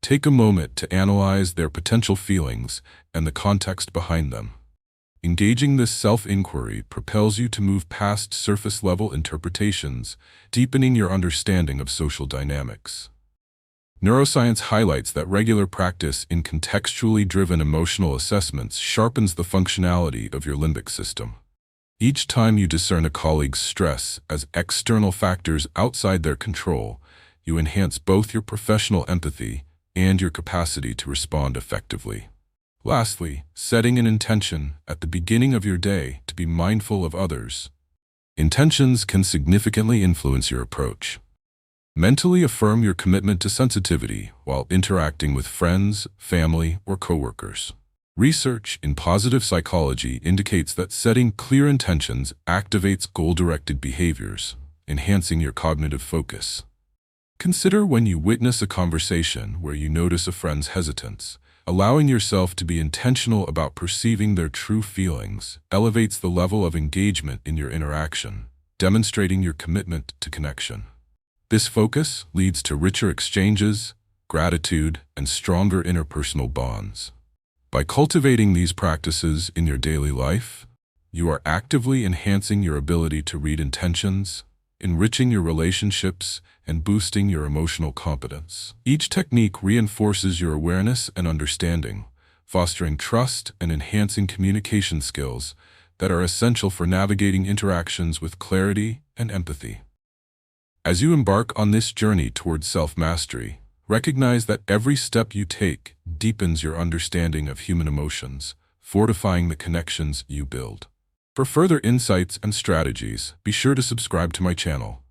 take a moment to analyze their potential feelings and the context behind them. Engaging this self-inquiry propels you to move past surface-level interpretations, deepening your understanding of social dynamics. Neuroscience highlights that regular practice in contextually driven emotional assessments sharpens the functionality of your limbic system. Each time you discern a colleague's stress as external factors outside their control, you enhance both your professional empathy and your capacity to respond effectively. Lastly, setting an intention at the beginning of your day to be mindful of others. Intentions can significantly influence your approach. Mentally affirm your commitment to sensitivity while interacting with friends, family, or coworkers. Research in positive psychology indicates that setting clear intentions activates goal-directed behaviors, enhancing your cognitive focus. Consider when you witness a conversation where you notice a friend's hesitance. Allowing yourself to be intentional about perceiving their true feelings elevates the level of engagement in your interaction, demonstrating your commitment to connection. This focus leads to richer exchanges, gratitude, and stronger interpersonal bonds. By cultivating these practices in your daily life, you are actively enhancing your ability to read intentions, enriching your relationships, and boosting your emotional competence. Each technique reinforces your awareness and understanding, fostering trust and enhancing communication skills that are essential for navigating interactions with clarity and empathy. As you embark on this journey towards self-mastery, recognize that every step you take deepens your understanding of human emotions, fortifying the connections you build. For further insights and strategies, be sure to subscribe to my channel,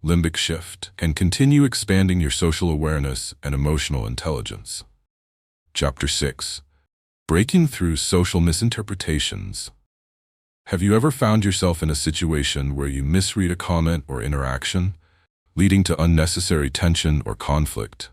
Limbic Shift, and continue expanding your social awareness and emotional intelligence. Chapter 6. Breaking Through Social Misinterpretations. Have you ever found yourself in a situation where you misread a comment or interaction, leading to unnecessary tension or conflict?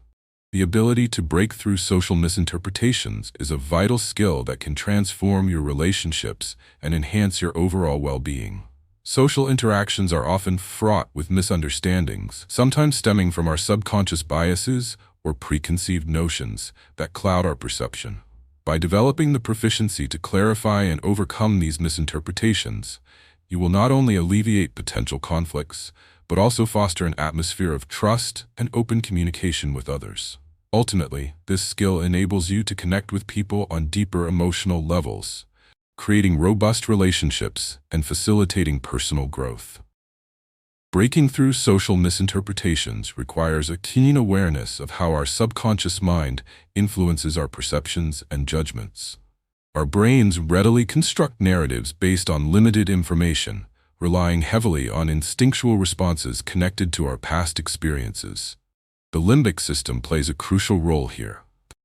The ability to break through social misinterpretations is a vital skill that can transform your relationships and enhance your overall well-being. Social interactions are often fraught with misunderstandings, sometimes stemming from our subconscious biases or preconceived notions that cloud our perception. By developing the proficiency to clarify and overcome these misinterpretations, you will not only alleviate potential conflicts, but also foster an atmosphere of trust and open communication with others. Ultimately, this skill enables you to connect with people on deeper emotional levels, creating robust relationships and facilitating personal growth. Breaking through social misinterpretations requires a keen awareness of how our subconscious mind influences our perceptions and judgments. Our brains readily construct narratives based on limited information, relying heavily on instinctual responses connected to our past experiences. The limbic system plays a crucial role here,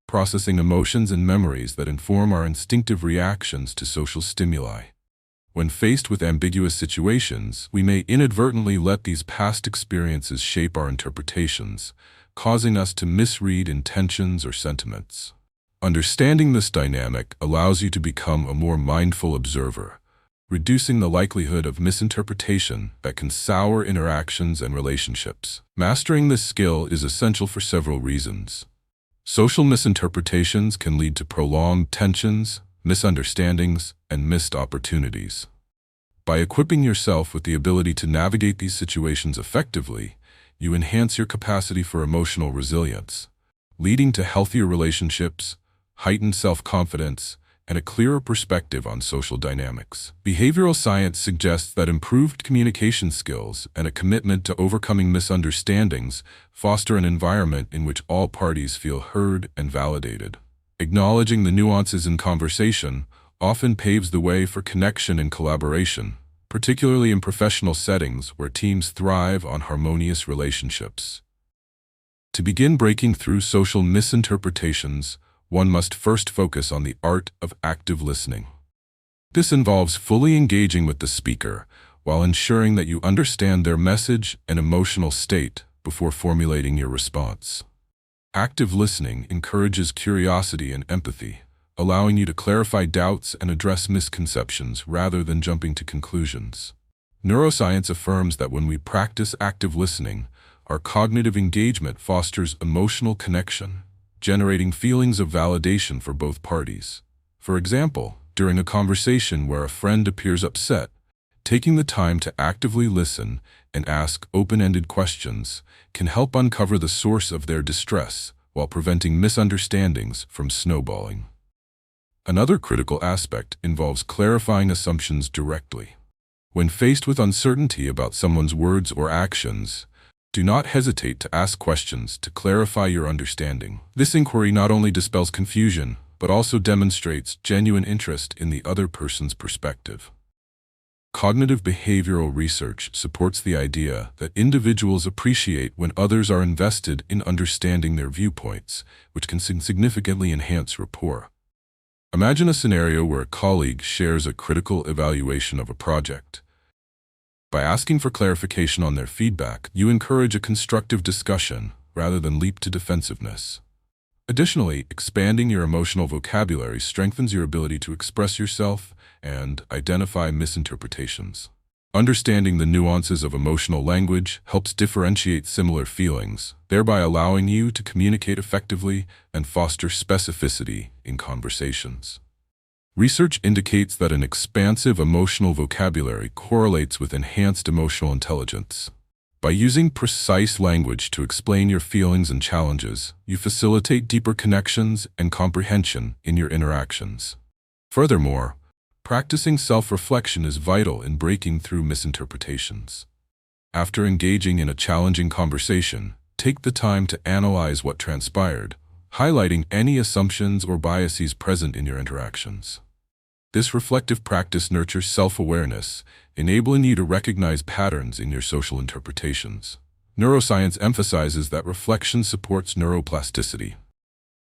processing emotions and memories that inform our instinctive reactions to social stimuli. When faced with ambiguous situations, we may inadvertently let these past experiences shape our interpretations, causing us to misread intentions or sentiments. Understanding this dynamic allows you to become a more mindful observer, reducing the likelihood of misinterpretation that can sour interactions and relationships. Mastering this skill is essential for several reasons. Social misinterpretations can lead to prolonged tensions, misunderstandings, and missed opportunities. By equipping yourself with the ability to navigate these situations effectively, you enhance your capacity for emotional resilience, leading to healthier relationships, heightened self-confidence, and a clearer perspective on social dynamics. Behavioral science suggests that improved communication skills and a commitment to overcoming misunderstandings foster an environment in which all parties feel heard and validated. Acknowledging the nuances in conversation often paves the way for connection and collaboration, particularly in professional settings where teams thrive on harmonious relationships. To begin breaking through social misinterpretations, one must first focus on the art of active listening. This involves fully engaging with the speaker while ensuring that you understand their message and emotional state before formulating your response. Active listening encourages curiosity and empathy, allowing you to clarify doubts and address misconceptions rather than jumping to conclusions. Neuroscience affirms that when we practice active listening, our cognitive engagement fosters emotional connection, generating feelings of validation for both parties. For example, during a conversation where a friend appears upset, taking the time to actively listen and ask open-ended questions can help uncover the source of their distress while preventing misunderstandings from snowballing. Another critical aspect involves clarifying assumptions directly. When faced with uncertainty about someone's words or actions, do not hesitate to ask questions to clarify your understanding. This inquiry not only dispels confusion, but also demonstrates genuine interest in the other person's perspective. Cognitive behavioral research supports the idea that individuals appreciate when others are invested in understanding their viewpoints, which can significantly enhance rapport. Imagine a scenario where a colleague shares a critical evaluation of a project. By asking for clarification on their feedback, you encourage a constructive discussion rather than leap to defensiveness. Additionally, expanding your emotional vocabulary strengthens your ability to express yourself and identify misinterpretations. Understanding the nuances of emotional language helps differentiate similar feelings, thereby allowing you to communicate effectively and foster specificity in conversations. Research indicates that an expansive emotional vocabulary correlates with enhanced emotional intelligence. By using precise language to explain your feelings and challenges, you facilitate deeper connections and comprehension in your interactions. Furthermore, practicing self-reflection is vital in breaking through misinterpretations. After engaging in a challenging conversation, take the time to analyze what transpired, highlighting any assumptions or biases present in your interactions. This reflective practice nurtures self-awareness, enabling you to recognize patterns in your social interpretations. Neuroscience emphasizes that reflection supports neuroplasticity.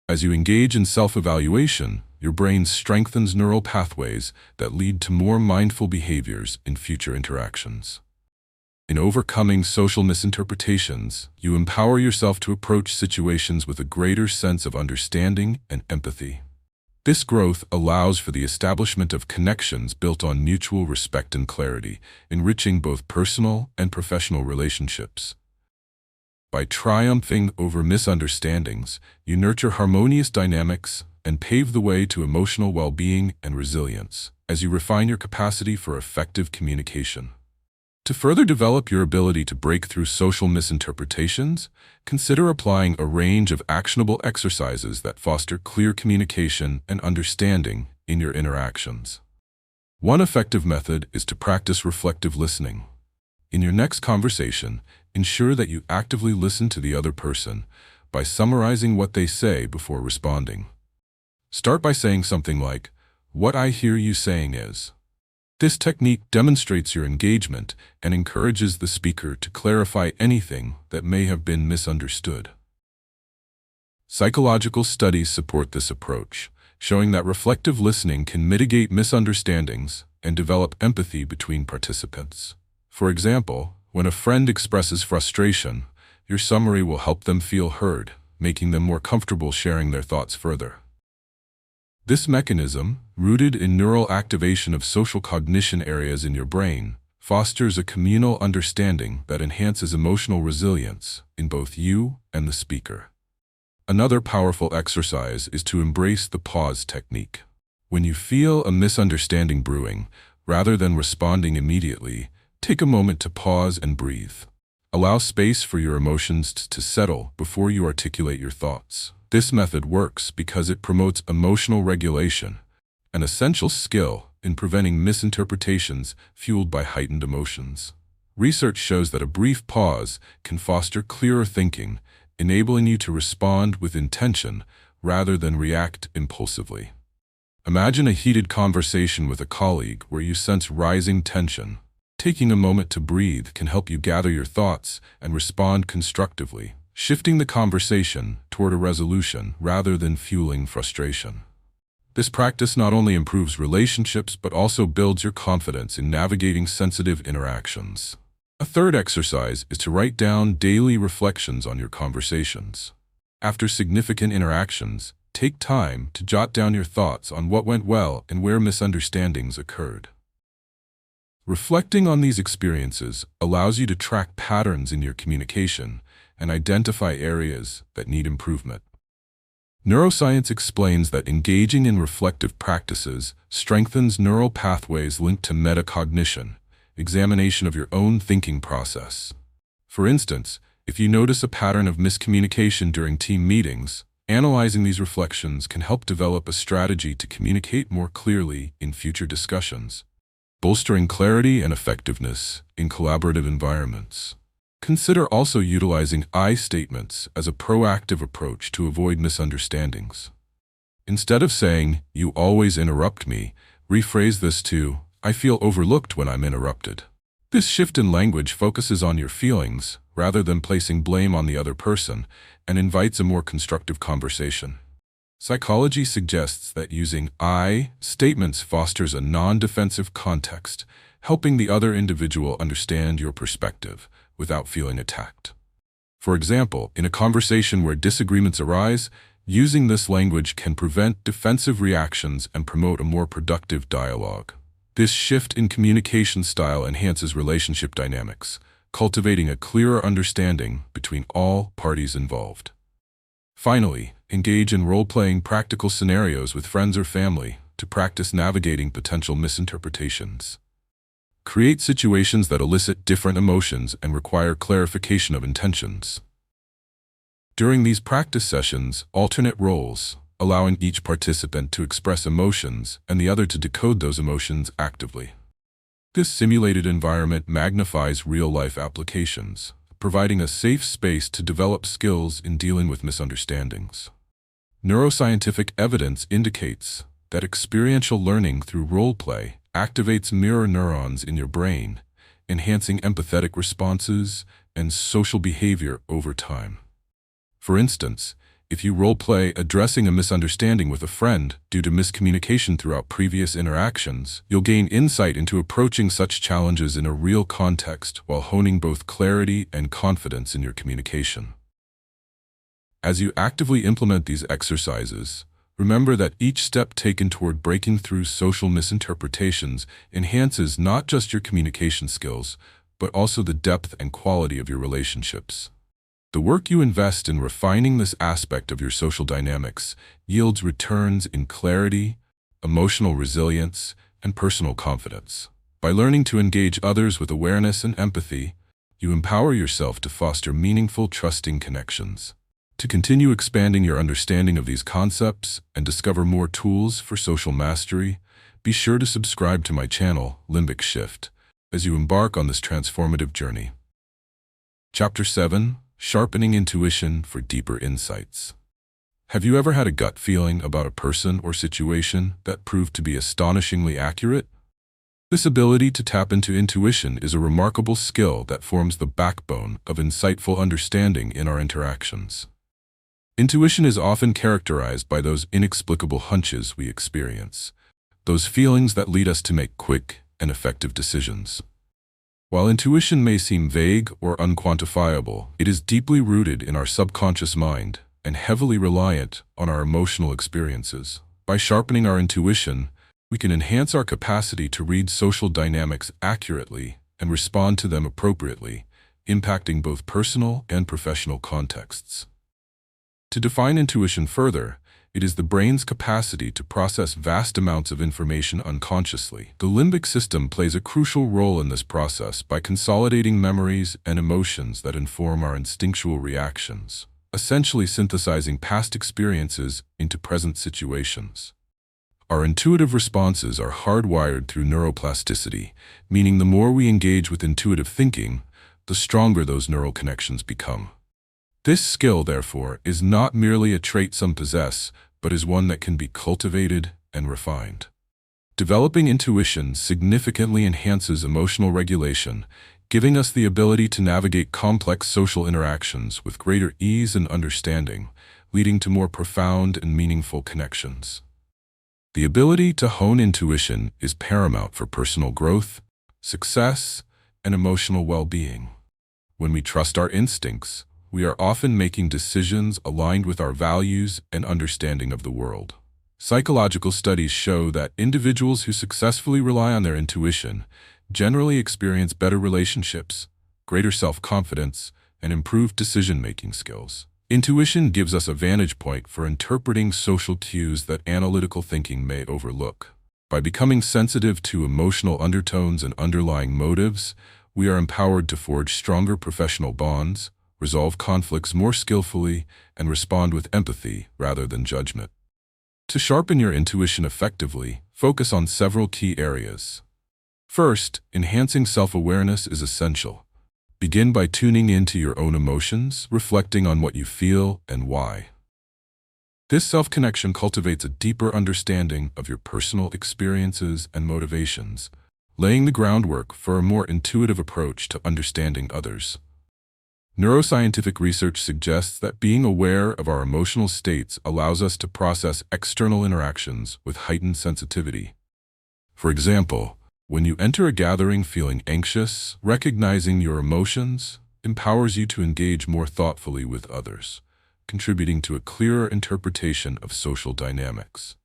As you engage in self-evaluation, your brain strengthens neural pathways that lead to more mindful behaviors in future interactions. In overcoming social misinterpretations, you empower yourself to approach situations with a greater sense of understanding and empathy. This growth allows for the establishment of connections built on mutual respect and clarity, enriching both personal and professional relationships. By triumphing over misunderstandings, you nurture harmonious dynamics and pave the way to emotional well-being and resilience as you refine your capacity for effective communication. To further develop your ability to break through social misinterpretations, consider applying a range of actionable exercises that foster clear communication and understanding in your interactions. One effective method is to practice reflective listening. In your next conversation, ensure that you actively listen to the other person by summarizing what they say before responding. Start by saying something like, "What I hear you saying is." This technique demonstrates your engagement and encourages the speaker to clarify anything that may have been misunderstood. Psychological studies support this approach, showing that reflective listening can mitigate misunderstandings and develop empathy between participants. For example, when a friend expresses frustration, your summary will help them feel heard, making them more comfortable sharing their thoughts further. This mechanism, rooted in neural activation of social cognition areas in your brain, fosters a communal understanding that enhances emotional resilience in both you and the speaker. Another powerful exercise is to embrace the pause technique. When you feel a misunderstanding brewing, rather than responding immediately, take a moment to pause and breathe. Allow space for your emotions to settle before you articulate your thoughts. This method works because it promotes emotional regulation, an essential skill in preventing misinterpretations fueled by heightened emotions. Research shows that a brief pause can foster clearer thinking, enabling you to respond with intention rather than react impulsively. Imagine a heated conversation with a colleague where you sense rising tension. Taking a moment to breathe can help you gather your thoughts and respond constructively, shifting the conversation toward a resolution rather than fueling frustration. This practice not only improves relationships but also builds your confidence in navigating sensitive interactions. A third exercise is to write down daily reflections on your conversations. After significant interactions, take time to jot down your thoughts on what went well and where misunderstandings occurred. Reflecting on these experiences allows you to track patterns in your communication and identify areas that need improvement. Neuroscience explains that engaging in reflective practices strengthens neural pathways linked to metacognition, examination of your own thinking process. For instance, if you notice a pattern of miscommunication during team meetings, analyzing these reflections can help develop a strategy to communicate more clearly in future discussions, bolstering clarity and effectiveness in collaborative environments. Consider also utilizing I statements as a proactive approach to avoid misunderstandings. Instead of saying, "You always interrupt me," rephrase this to, "I feel overlooked when I'm interrupted." This shift in language focuses on your feelings rather than placing blame on the other person and invites a more constructive conversation. Psychology suggests that using I statements fosters a non-defensive context, helping the other individual understand your perspective without feeling attacked. For example, in a conversation where disagreements arise, using this language can prevent defensive reactions and promote a more productive dialogue. This shift in communication style enhances relationship dynamics, cultivating a clearer understanding between all parties involved. Finally, engage in role-playing practical scenarios with friends or family to practice navigating potential misinterpretations. Create situations that elicit different emotions and require clarification of intentions. During these practice sessions, alternate roles, allowing each participant to express emotions and the other to decode those emotions actively. This simulated environment magnifies real-life applications, providing a safe space to develop skills in dealing with misunderstandings. Neuroscientific evidence indicates that experiential learning through role-play activates mirror neurons in your brain, enhancing empathetic responses and social behavior over time. For instance, if you role-play addressing a misunderstanding with a friend due to miscommunication throughout previous interactions, you'll gain insight into approaching such challenges in a real context while honing both clarity and confidence in your communication. As you actively implement these exercises, remember that each step taken toward breaking through social misinterpretations enhances not just your communication skills, but also the depth and quality of your relationships. The work you invest in refining this aspect of your social dynamics yields returns in clarity, emotional resilience, and personal confidence. By learning to engage others with awareness and empathy, you empower yourself to foster meaningful, trusting connections. To continue expanding your understanding of these concepts and discover more tools for social mastery, be sure to subscribe to my channel, Limbic Shift, as you embark on this transformative journey. Chapter 7: Sharpening Intuition for Deeper Insights. Have you ever had a gut feeling about a person or situation that proved to be astonishingly accurate? This ability to tap into intuition is a remarkable skill that forms the backbone of insightful understanding in our interactions. Intuition is often characterized by those inexplicable hunches we experience, those feelings that lead us to make quick and effective decisions. While intuition may seem vague or unquantifiable, it is deeply rooted in our subconscious mind and heavily reliant on our emotional experiences. By sharpening our intuition, we can enhance our capacity to read social dynamics accurately and respond to them appropriately, impacting both personal and professional contexts. To define intuition further, it is the brain's capacity to process vast amounts of information unconsciously. The limbic system plays a crucial role in this process by consolidating memories and emotions that inform our instinctual reactions, essentially synthesizing past experiences into present situations. Our intuitive responses are hardwired through neuroplasticity, meaning the more we engage with intuitive thinking, the stronger those neural connections become. This skill, therefore, is not merely a trait some possess, but is one that can be cultivated and refined. Developing intuition significantly enhances emotional regulation, giving us the ability to navigate complex social interactions with greater ease and understanding, leading to more profound and meaningful connections. The ability to hone intuition is paramount for personal growth, success, and emotional well-being. When we trust our instincts, we are often making decisions aligned with our values and understanding of the world. Psychological studies show that individuals who successfully rely on their intuition generally experience better relationships, greater self-confidence, and improved decision-making skills. Intuition gives us a vantage point for interpreting social cues that analytical thinking may overlook. By becoming sensitive to emotional undertones and underlying motives, we are empowered to forge stronger professional bonds, resolve conflicts more skillfully, and respond with empathy rather than judgment. To sharpen your intuition effectively, focus on several key areas. First, enhancing self-awareness is essential. Begin by tuning into your own emotions, reflecting on what you feel and why. This self-connection cultivates a deeper understanding of your personal experiences and motivations, laying the groundwork for a more intuitive approach to understanding others. Neuroscientific research suggests that being aware of our emotional states allows us to process external interactions with heightened sensitivity. For example, when you enter a gathering feeling anxious, recognizing your emotions empowers you to engage more thoughtfully with others, contributing to a clearer interpretation of social dynamics.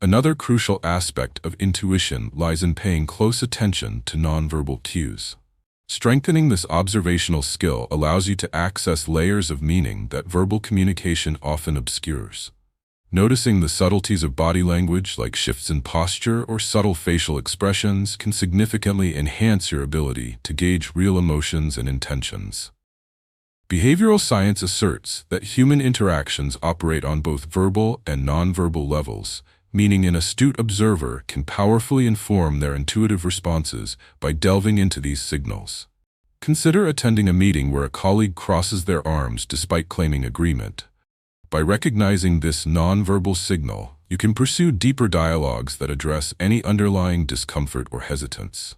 Another crucial aspect of intuition lies in paying close attention to nonverbal cues. Strengthening this observational skill allows you to access layers of meaning that verbal communication often obscures. Noticing the subtleties of body language, like shifts in posture or subtle facial expressions, can significantly enhance your ability to gauge real emotions and intentions. Behavioral science asserts that human interactions operate on both verbal and nonverbal levels, meaning an astute observer can powerfully inform their intuitive responses by delving into these signals. Consider attending a meeting where a colleague crosses their arms despite claiming agreement. By recognizing this nonverbal signal, you can pursue deeper dialogues that address any underlying discomfort or hesitance.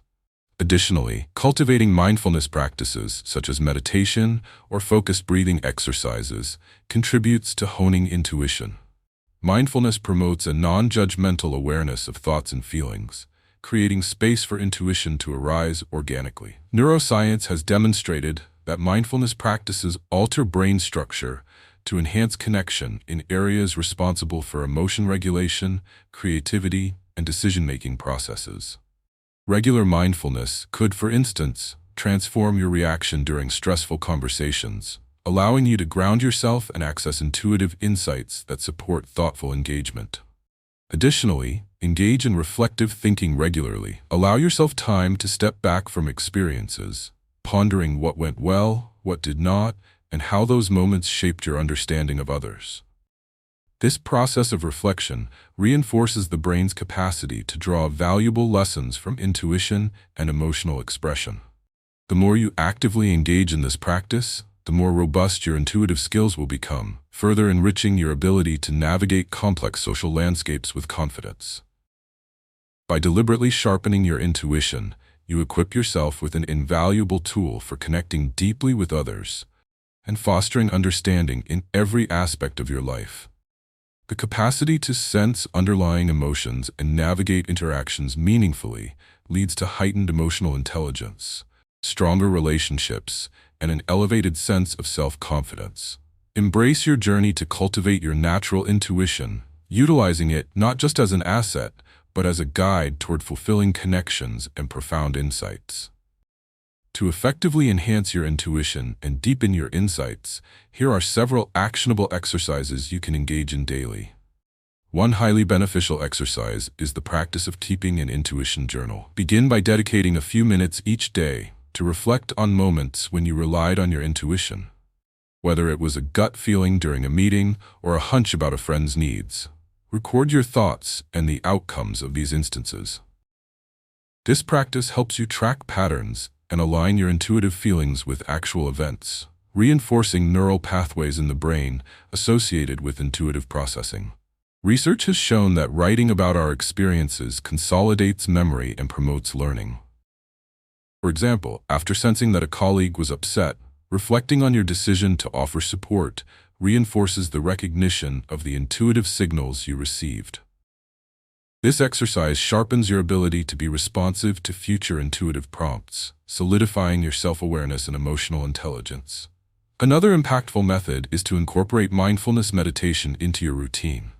Additionally, cultivating mindfulness practices such as meditation or focused breathing exercises contributes to honing intuition. Mindfulness promotes a non-judgmental awareness of thoughts and feelings, creating space for intuition to arise organically. Neuroscience has demonstrated that mindfulness practices alter brain structure to enhance connection in areas responsible for emotion regulation, creativity, and decision-making processes. Regular mindfulness could, for instance, transform your reaction during stressful conversations, allowing you to ground yourself and access intuitive insights that support thoughtful engagement. Additionally, engage in reflective thinking regularly. Allow yourself time to step back from experiences, pondering what went well, what did not, and how those moments shaped your understanding of others. This process of reflection reinforces the brain's capacity to draw valuable lessons from intuition and emotional expression. The more you actively engage in this practice, the more robust your intuitive skills will become, further enriching your ability to navigate complex social landscapes with confidence. By deliberately sharpening your intuition, you equip yourself with an invaluable tool for connecting deeply with others and fostering understanding in every aspect of your life. The capacity to sense underlying emotions and navigate interactions meaningfully leads to heightened emotional intelligence, stronger relationships, and an elevated sense of self-confidence. Embrace your journey to cultivate your natural intuition, utilizing it not just as an asset, but as a guide toward fulfilling connections and profound insights. To effectively enhance your intuition and deepen your insights, here are several actionable exercises you can engage in daily. One highly beneficial exercise is the practice of keeping an intuition journal. Begin by dedicating a few minutes each day to reflect on moments when you relied on your intuition. Whether it was a gut feeling during a meeting or a hunch about a friend's needs, Record your thoughts and the outcomes of these instances. This practice helps you track patterns and align your intuitive feelings with actual events, reinforcing neural pathways in the brain associated with intuitive processing. Research has shown that writing about our experiences consolidates memory and promotes learning. For example, after sensing that a colleague was upset, reflecting on your decision to offer support reinforces the recognition of the intuitive signals you received. This exercise sharpens your ability to be responsive to future intuitive prompts, solidifying your self-awareness and emotional intelligence. Another impactful method is to incorporate mindfulness meditation into your routine.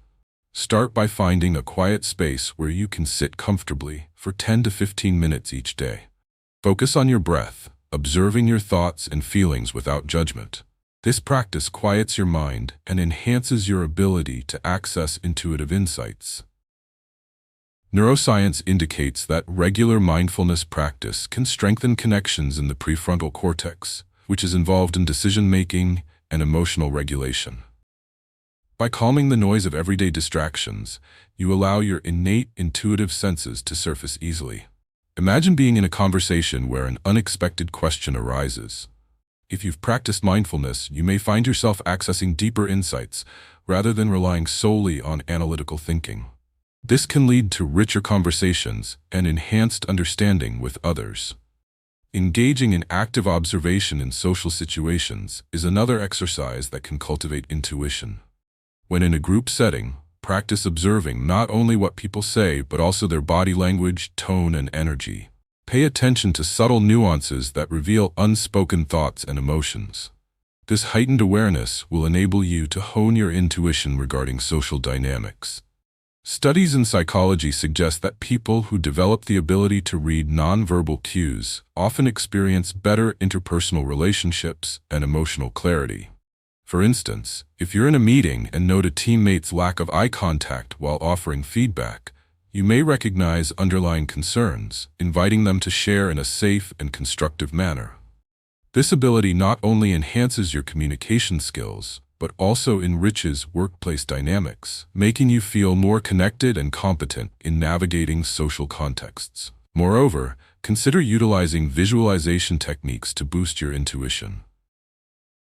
Start by finding a quiet space where you can sit comfortably for 10 to 15 minutes each day. Focus on your breath, observing your thoughts and feelings without judgment. This practice quiets your mind and enhances your ability to access intuitive insights. Neuroscience indicates that regular mindfulness practice can strengthen connections in the prefrontal cortex, which is involved in decision-making and emotional regulation. By calming the noise of everyday distractions, you allow your innate intuitive senses to surface easily. Imagine being in a conversation where an unexpected question arises. If you've practiced mindfulness, you may find yourself accessing deeper insights rather than relying solely on analytical thinking. This can lead to richer conversations and enhanced understanding with others. Engaging in active observation in social situations is another exercise that can cultivate intuition. When in a group setting, practice observing not only what people say but also their body language, tone, and energy. Pay attention to subtle nuances that reveal unspoken thoughts and emotions. This heightened awareness will enable you to hone your intuition regarding social dynamics. Studies in psychology suggest that people who develop the ability to read nonverbal cues often experience better interpersonal relationships and emotional clarity. For instance, if you're in a meeting and note a teammate's lack of eye contact while offering feedback, you may recognize underlying concerns, inviting them to share in a safe and constructive manner. This ability not only enhances your communication skills, but also enriches workplace dynamics, making you feel more connected and competent in navigating social contexts. Moreover, consider utilizing visualization techniques to boost your intuition.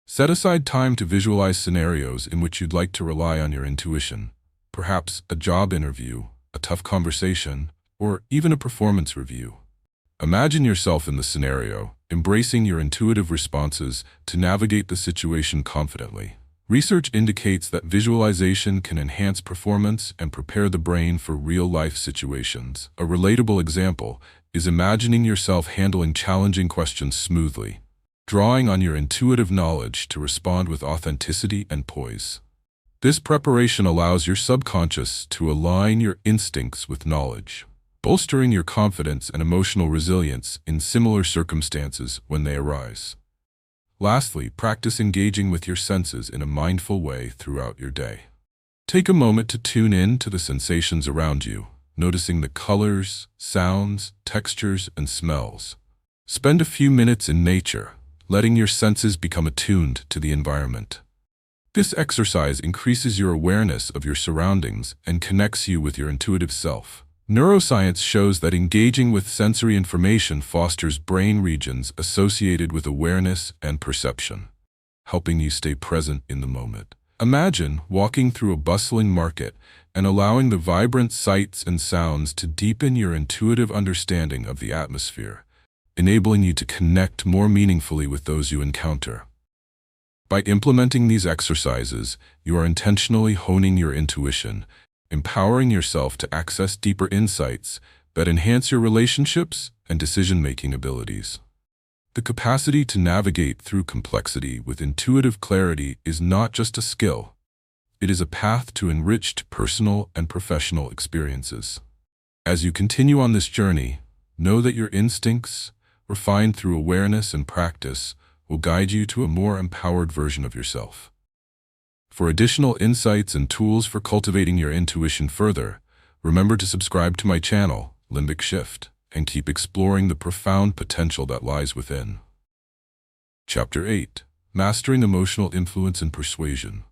Set aside time to visualize scenarios in which you'd like to rely on your intuition, perhaps a job interview, a tough conversation, or even a performance review. Imagine yourself in the scenario, embracing your intuitive responses to navigate the situation confidently. Research indicates that visualization can enhance performance and prepare the brain for real-life situations. A relatable example is imagining yourself handling challenging questions smoothly, drawing on your intuitive knowledge to respond with authenticity and poise. This preparation allows your subconscious to align your instincts with knowledge, bolstering your confidence and emotional resilience in similar circumstances when they arise. Lastly, practice engaging with your senses in a mindful way throughout your day. Take a moment to tune in to the sensations around you, noticing the colors, sounds, textures, and smells. Spend a few minutes in nature, letting your senses become attuned to the environment. This exercise increases your awareness of your surroundings and connects you with your intuitive self. Neuroscience shows that engaging with sensory information fosters brain regions associated with awareness and perception, helping you stay present in the moment. Imagine walking through a bustling market and allowing the vibrant sights and sounds to deepen your intuitive understanding of the atmosphere, enabling you to connect more meaningfully with those you encounter. By implementing these exercises, you are intentionally honing your intuition, empowering yourself to access deeper insights that enhance your relationships and decision-making abilities. The capacity to navigate through complexity with intuitive clarity is not just a skill. It is a path to enriched personal and professional experiences. As you continue on this journey, know that your instincts, refined through awareness and practice, will guide you to a more empowered version of yourself. For additional insights and tools for cultivating your intuition further, remember to subscribe to my channel, Limbic Shift, and keep exploring the profound potential that lies within. Chapter 8. Mastering Emotional Influence and Persuasion.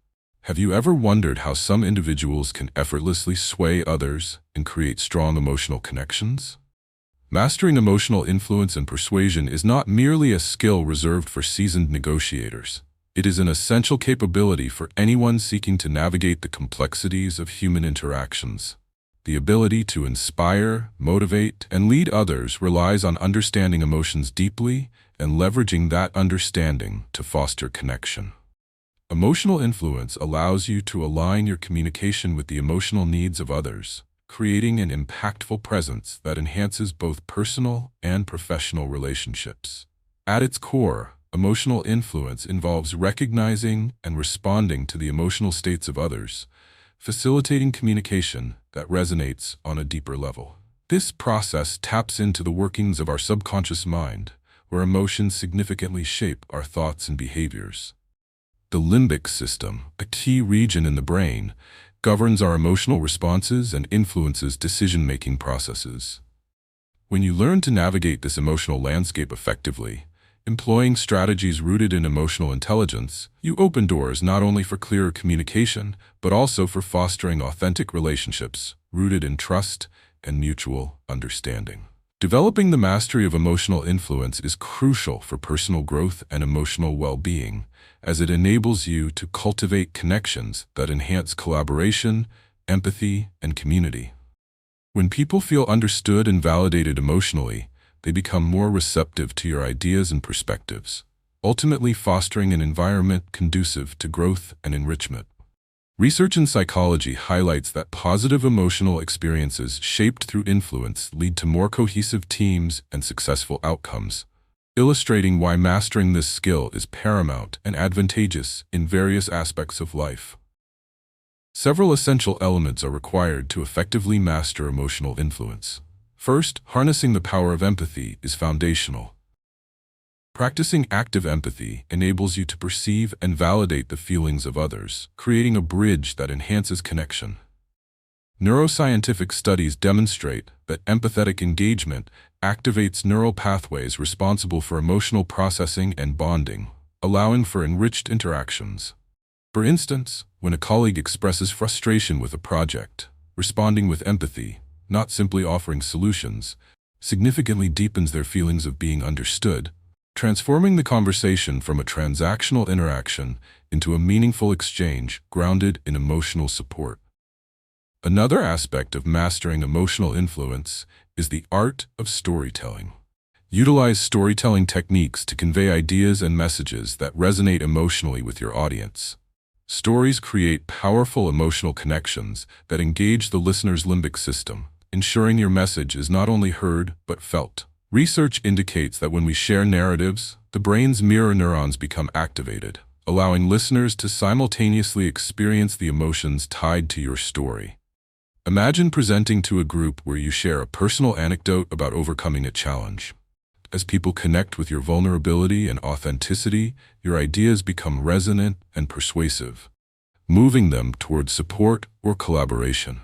Have you ever wondered how some individuals can effortlessly sway others and create strong emotional connections? Mastering emotional influence and persuasion is not merely a skill reserved for seasoned negotiators. It is an essential capability for anyone seeking to navigate the complexities of human interactions. The ability to inspire, motivate, and lead others relies on understanding emotions deeply and leveraging that understanding to foster connection. Emotional influence allows you to align your communication with the emotional needs of others, creating an impactful presence that enhances both personal and professional relationships. At its core, emotional influence involves recognizing and responding to the emotional states of others, facilitating communication that resonates on a deeper level. This process taps into the workings of our subconscious mind, where emotions significantly shape our thoughts and behaviors. The limbic system, a key region in the brain, governs our emotional responses and influences decision-making processes. When you learn to navigate this emotional landscape effectively, employing strategies rooted in emotional intelligence, you open doors not only for clearer communication, but also for fostering authentic relationships rooted in trust and mutual understanding. Developing the mastery of emotional influence is crucial for personal growth and emotional well-being, as it enables you to cultivate connections that enhance collaboration, empathy, and community. When people feel understood and validated emotionally, they become more receptive to your ideas and perspectives, ultimately fostering an environment conducive to growth and enrichment. Research in psychology highlights that positive emotional experiences shaped through influence lead to more cohesive teams and successful outcomes, illustrating why mastering this skill is paramount and advantageous in various aspects of life. Several essential elements are required to effectively master emotional influence. First, harnessing the power of empathy is foundational. Practicing active empathy enables you to perceive and validate the feelings of others, creating a bridge that enhances connection. Neuroscientific studies demonstrate that empathetic engagement activates neural pathways responsible for emotional processing and bonding, allowing for enriched interactions. For instance, when a colleague expresses frustration with a project, responding with empathy, not simply offering solutions, significantly deepens their feelings of being understood, transforming the conversation from a transactional interaction into a meaningful exchange grounded in emotional support. Another aspect of mastering emotional influence is the art of storytelling. Utilize storytelling techniques to convey ideas and messages that resonate emotionally with your audience. Stories create powerful emotional connections that engage the listener's limbic system, ensuring your message is not only heard but felt. Research indicates that when we share narratives, the brain's mirror neurons become activated, allowing listeners to simultaneously experience the emotions tied to your story. Imagine presenting to a group where you share a personal anecdote about overcoming a challenge. As people connect with your vulnerability and authenticity, your ideas become resonant and persuasive, moving them towards support or collaboration.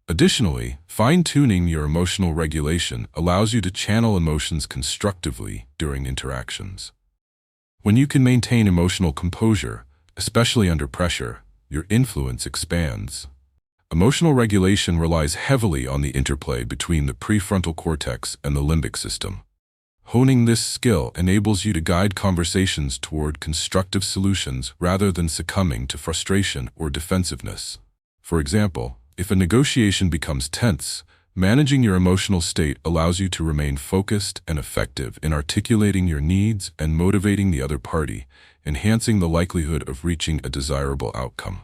Additionally, fine-tuning your emotional regulation allows you to channel emotions constructively during interactions. When you can maintain emotional composure, especially under pressure, your influence expands. Emotional regulation relies heavily on the interplay between the prefrontal cortex and the limbic system. Honing this skill enables you to guide conversations toward constructive solutions rather than succumbing to frustration or defensiveness. For example, if a negotiation becomes tense, managing your emotional state allows you to remain focused and effective in articulating your needs and motivating the other party, enhancing the likelihood of reaching a desirable outcome.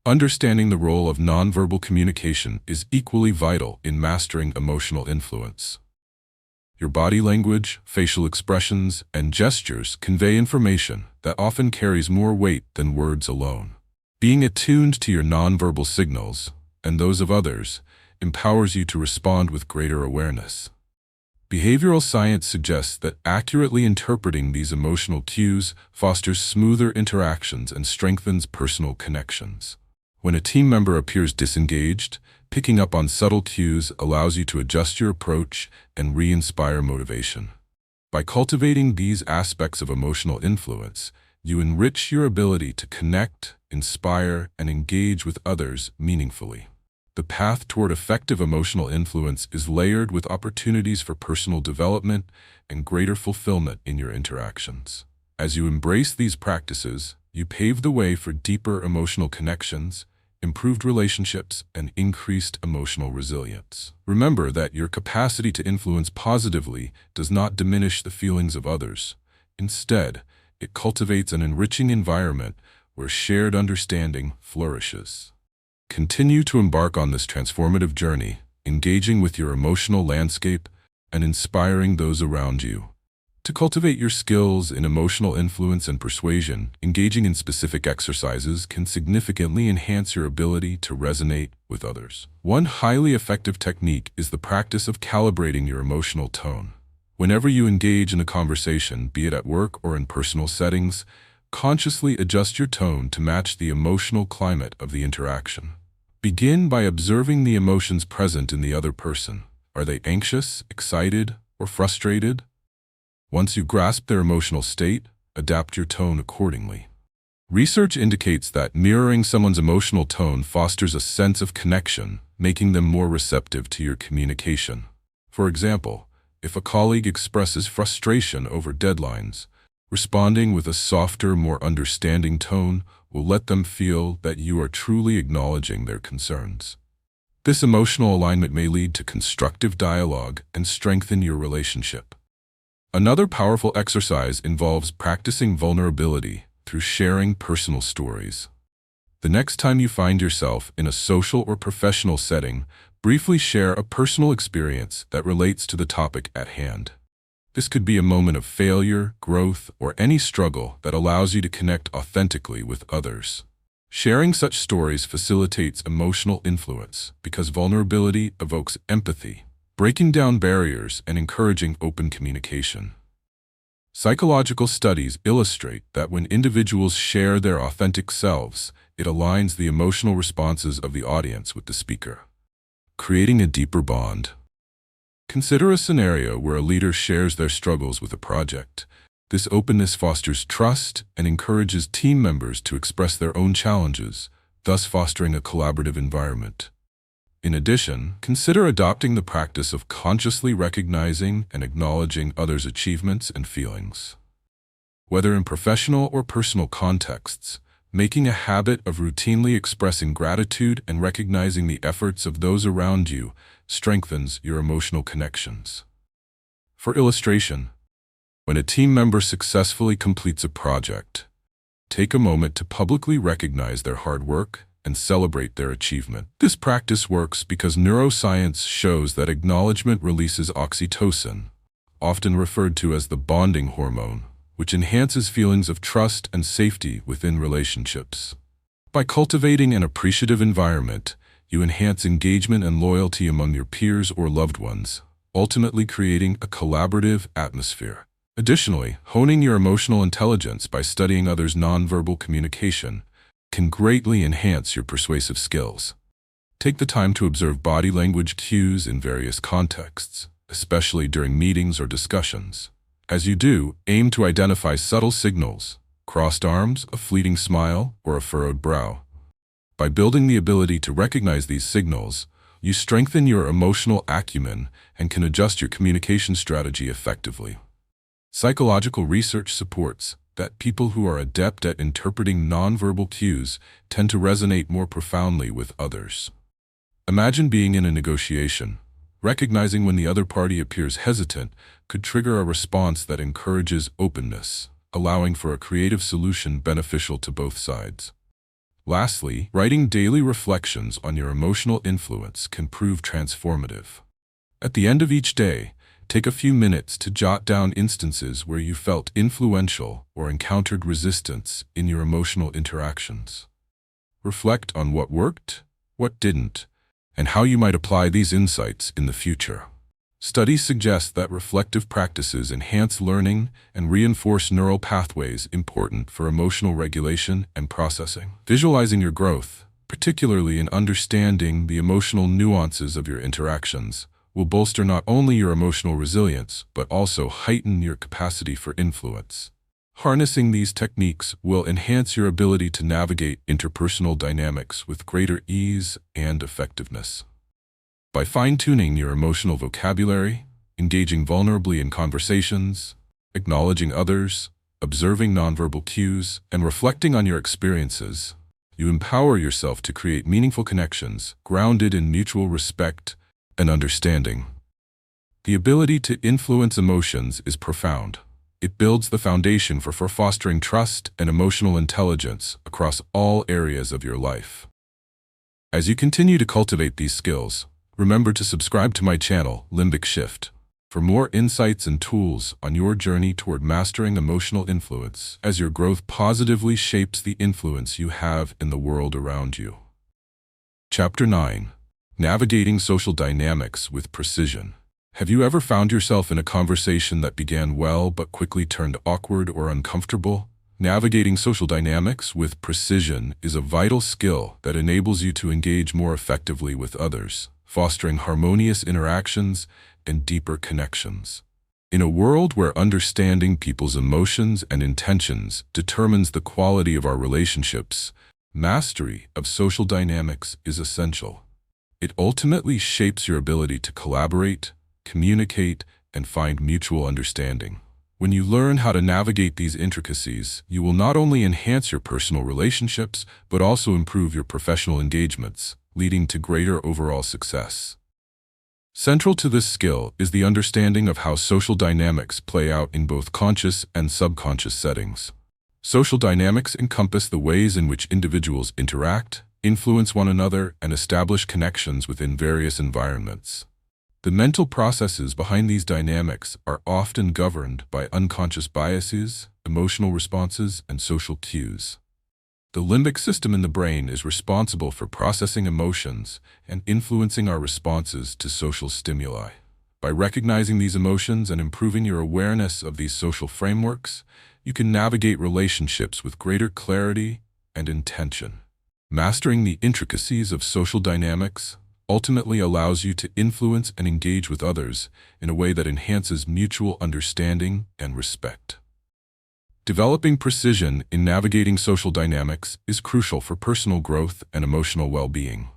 Understanding the role of nonverbal communication is equally vital in mastering emotional influence. Your body language, facial expressions, and gestures convey information that often carries more weight than words alone. Being attuned to your nonverbal signals, and those of others, empowers you to respond with greater awareness. Behavioral science suggests that accurately interpreting these emotional cues fosters smoother interactions and strengthens personal connections. When a team member appears disengaged, picking up on subtle cues allows you to adjust your approach and re-inspire motivation. By cultivating these aspects of emotional influence, You enrich your ability to connect, inspire, and engage with others meaningfully. The path toward effective emotional influence is layered with opportunities for personal development and greater fulfillment in your interactions. As you embrace these practices, you pave the way for deeper emotional connections, improved relationships, and increased emotional resilience. Remember that your capacity to influence positively does not diminish the feelings of others. Instead, it cultivates an enriching environment where shared understanding flourishes. Continue to embark on this transformative journey, engaging with your emotional landscape and inspiring those around you. To cultivate your skills in emotional influence and persuasion, engaging in specific exercises can significantly enhance your ability to resonate with others. One highly effective technique is the practice of calibrating your emotional tone. Whenever you engage in a conversation, be it at work or in personal settings, consciously adjust your tone to match the emotional climate of the interaction. Begin by observing the emotions present in the other person. Are they anxious, excited, or frustrated? Once you grasp their emotional state, adapt your tone accordingly. Research indicates that mirroring someone's emotional tone fosters a sense of connection, making them more receptive to your communication. For example, if a colleague expresses frustration over deadlines, responding with a softer, more understanding tone will let them feel that you are truly acknowledging their concerns. This emotional alignment may lead to constructive dialogue and strengthen your relationship. Another powerful exercise involves practicing vulnerability through sharing personal stories. The next time you find yourself in a social or professional setting, briefly share a personal experience that relates to the topic at hand. This could be a moment of failure, growth, or any struggle that allows you to connect authentically with others. Sharing such stories facilitates emotional influence because vulnerability evokes empathy, breaking down barriers and encouraging open communication. Psychological studies illustrate that when individuals share their authentic selves, it aligns the emotional responses of the audience with the speaker, creating a deeper bond. Consider a scenario where a leader shares their struggles with a project. This openness fosters trust and encourages team members to express their own challenges, thus fostering a collaborative environment. In addition, consider adopting the practice of consciously recognizing and acknowledging others' achievements and feelings. Whether in professional or personal contexts, making a habit of routinely expressing gratitude and recognizing the efforts of those around you strengthens your emotional connections. For illustration, when a team member successfully completes a project, take a moment to publicly recognize their hard work and celebrate their achievement. This practice works because neuroscience shows that acknowledgement releases oxytocin, often referred to as the bonding hormone, which enhances feelings of trust and safety within relationships. By cultivating an appreciative environment, you enhance engagement and loyalty among your peers or loved ones, ultimately creating a collaborative atmosphere. Additionally, honing your emotional intelligence by studying others' nonverbal communication can greatly enhance your persuasive skills. Take the time to observe body language cues in various contexts, especially during meetings or discussions. As you do, aim to identify subtle signals, crossed arms, a fleeting smile, or a furrowed brow. By building the ability to recognize these signals, you strengthen your emotional acumen and can adjust your communication strategy effectively. Psychological research supports that people who are adept at interpreting nonverbal cues tend to resonate more profoundly with others. Imagine being in a negotiation. Recognizing when the other party appears hesitant could trigger a response that encourages openness, allowing for a creative solution beneficial to both sides. Lastly, writing daily reflections on your emotional influence can prove transformative. At the end of each day, take a few minutes to jot down instances where you felt influential or encountered resistance in your emotional interactions. Reflect on what worked, what didn't, and how you might apply these insights in the future. Studies suggest that reflective practices enhance learning and reinforce neural pathways important for emotional regulation and processing. Visualizing your growth, particularly in understanding the emotional nuances of your interactions, will bolster not only your emotional resilience, but also heighten your capacity for influence. Harnessing these techniques will enhance your ability to navigate interpersonal dynamics with greater ease and effectiveness. By fine-tuning your emotional vocabulary, engaging vulnerably in conversations, acknowledging others, observing nonverbal cues, and reflecting on your experiences, you empower yourself to create meaningful connections grounded in mutual respect and understanding. The ability to influence emotions is profound. It builds the foundation for fostering trust and emotional intelligence across all areas of your life. As you continue to cultivate these skills, remember to subscribe to my channel, Limbic Shift, for more insights and tools on your journey toward mastering emotional influence as your growth positively shapes the influence you have in the world around you. Chapter 9. Navigating Social Dynamics with Precision. Have you ever found yourself in a conversation that began well but quickly turned awkward or uncomfortable? Navigating social dynamics with precision is a vital skill that enables you to engage more effectively with others, fostering harmonious interactions and deeper connections. In a world where understanding people's emotions and intentions determines the quality of our relationships, mastery of social dynamics is essential. It ultimately shapes your ability to collaborate, communicate, and find mutual understanding. When you learn how to navigate these intricacies, you will not only enhance your personal relationships, but also improve your professional engagements, leading to greater overall success. Central to this skill is the understanding of how social dynamics play out in both conscious and subconscious settings. Social dynamics encompass the ways in which individuals interact, influence one another, and establish connections within various environments. The mental processes behind these dynamics are often governed by unconscious biases, emotional responses, and social cues. The limbic system in the brain is responsible for processing emotions and influencing our responses to social stimuli. By recognizing these emotions and improving your awareness of these social frameworks, you can navigate relationships with greater clarity and intention. Mastering the intricacies of social dynamics ultimately allows you to influence and engage with others in a way that enhances mutual understanding and respect. Developing precision in navigating social dynamics is crucial for personal growth and emotional well-being.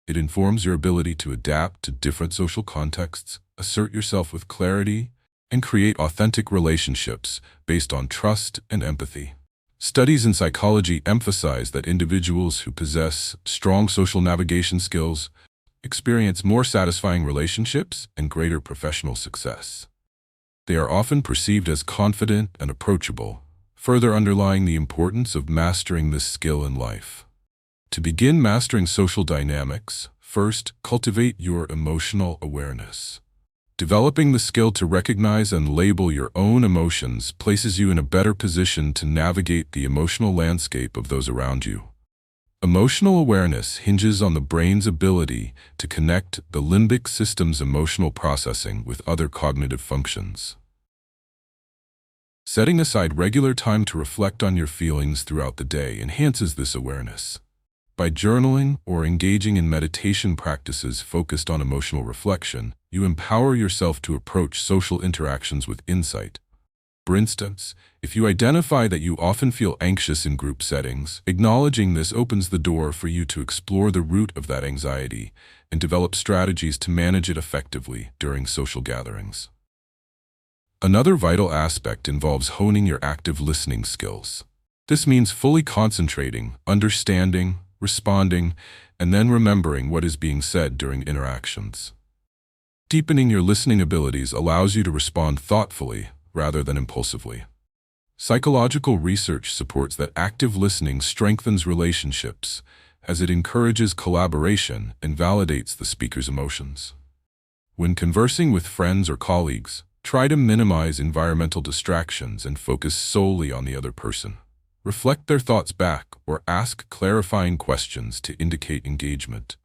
It informs your ability to adapt to different social contexts, assert yourself with clarity, and create authentic relationships based on trust and empathy. Studies in psychology emphasize that individuals who possess strong social navigation skills experience more satisfying relationships and greater professional success. They are often perceived as confident and approachable, further underlying the importance of mastering this skill in life. To begin mastering social dynamics, first, cultivate your emotional awareness. Developing the skill to recognize and label your own emotions places you in a better position to navigate the emotional landscape of those around you. Emotional awareness hinges on the brain's ability to connect the limbic system's emotional processing with other cognitive functions. Setting aside regular time to reflect on your feelings throughout the day enhances this awareness. By journaling or engaging in meditation practices focused on emotional reflection, you empower yourself to approach social interactions with insight. For instance, if you identify that you often feel anxious in group settings, acknowledging this opens the door for you to explore the root of that anxiety and develop strategies to manage it effectively during social gatherings. Another vital aspect involves honing your active listening skills. This means fully concentrating, understanding, responding, and then remembering what is being said during interactions. Deepening your listening abilities allows you to respond thoughtfully rather than impulsively. Psychological research supports that active listening strengthens relationships as it encourages collaboration and validates the speaker's emotions. When conversing with friends or colleagues, try to minimize environmental distractions and focus solely on the other person. Reflect their thoughts back or ask clarifying questions to indicate engagement.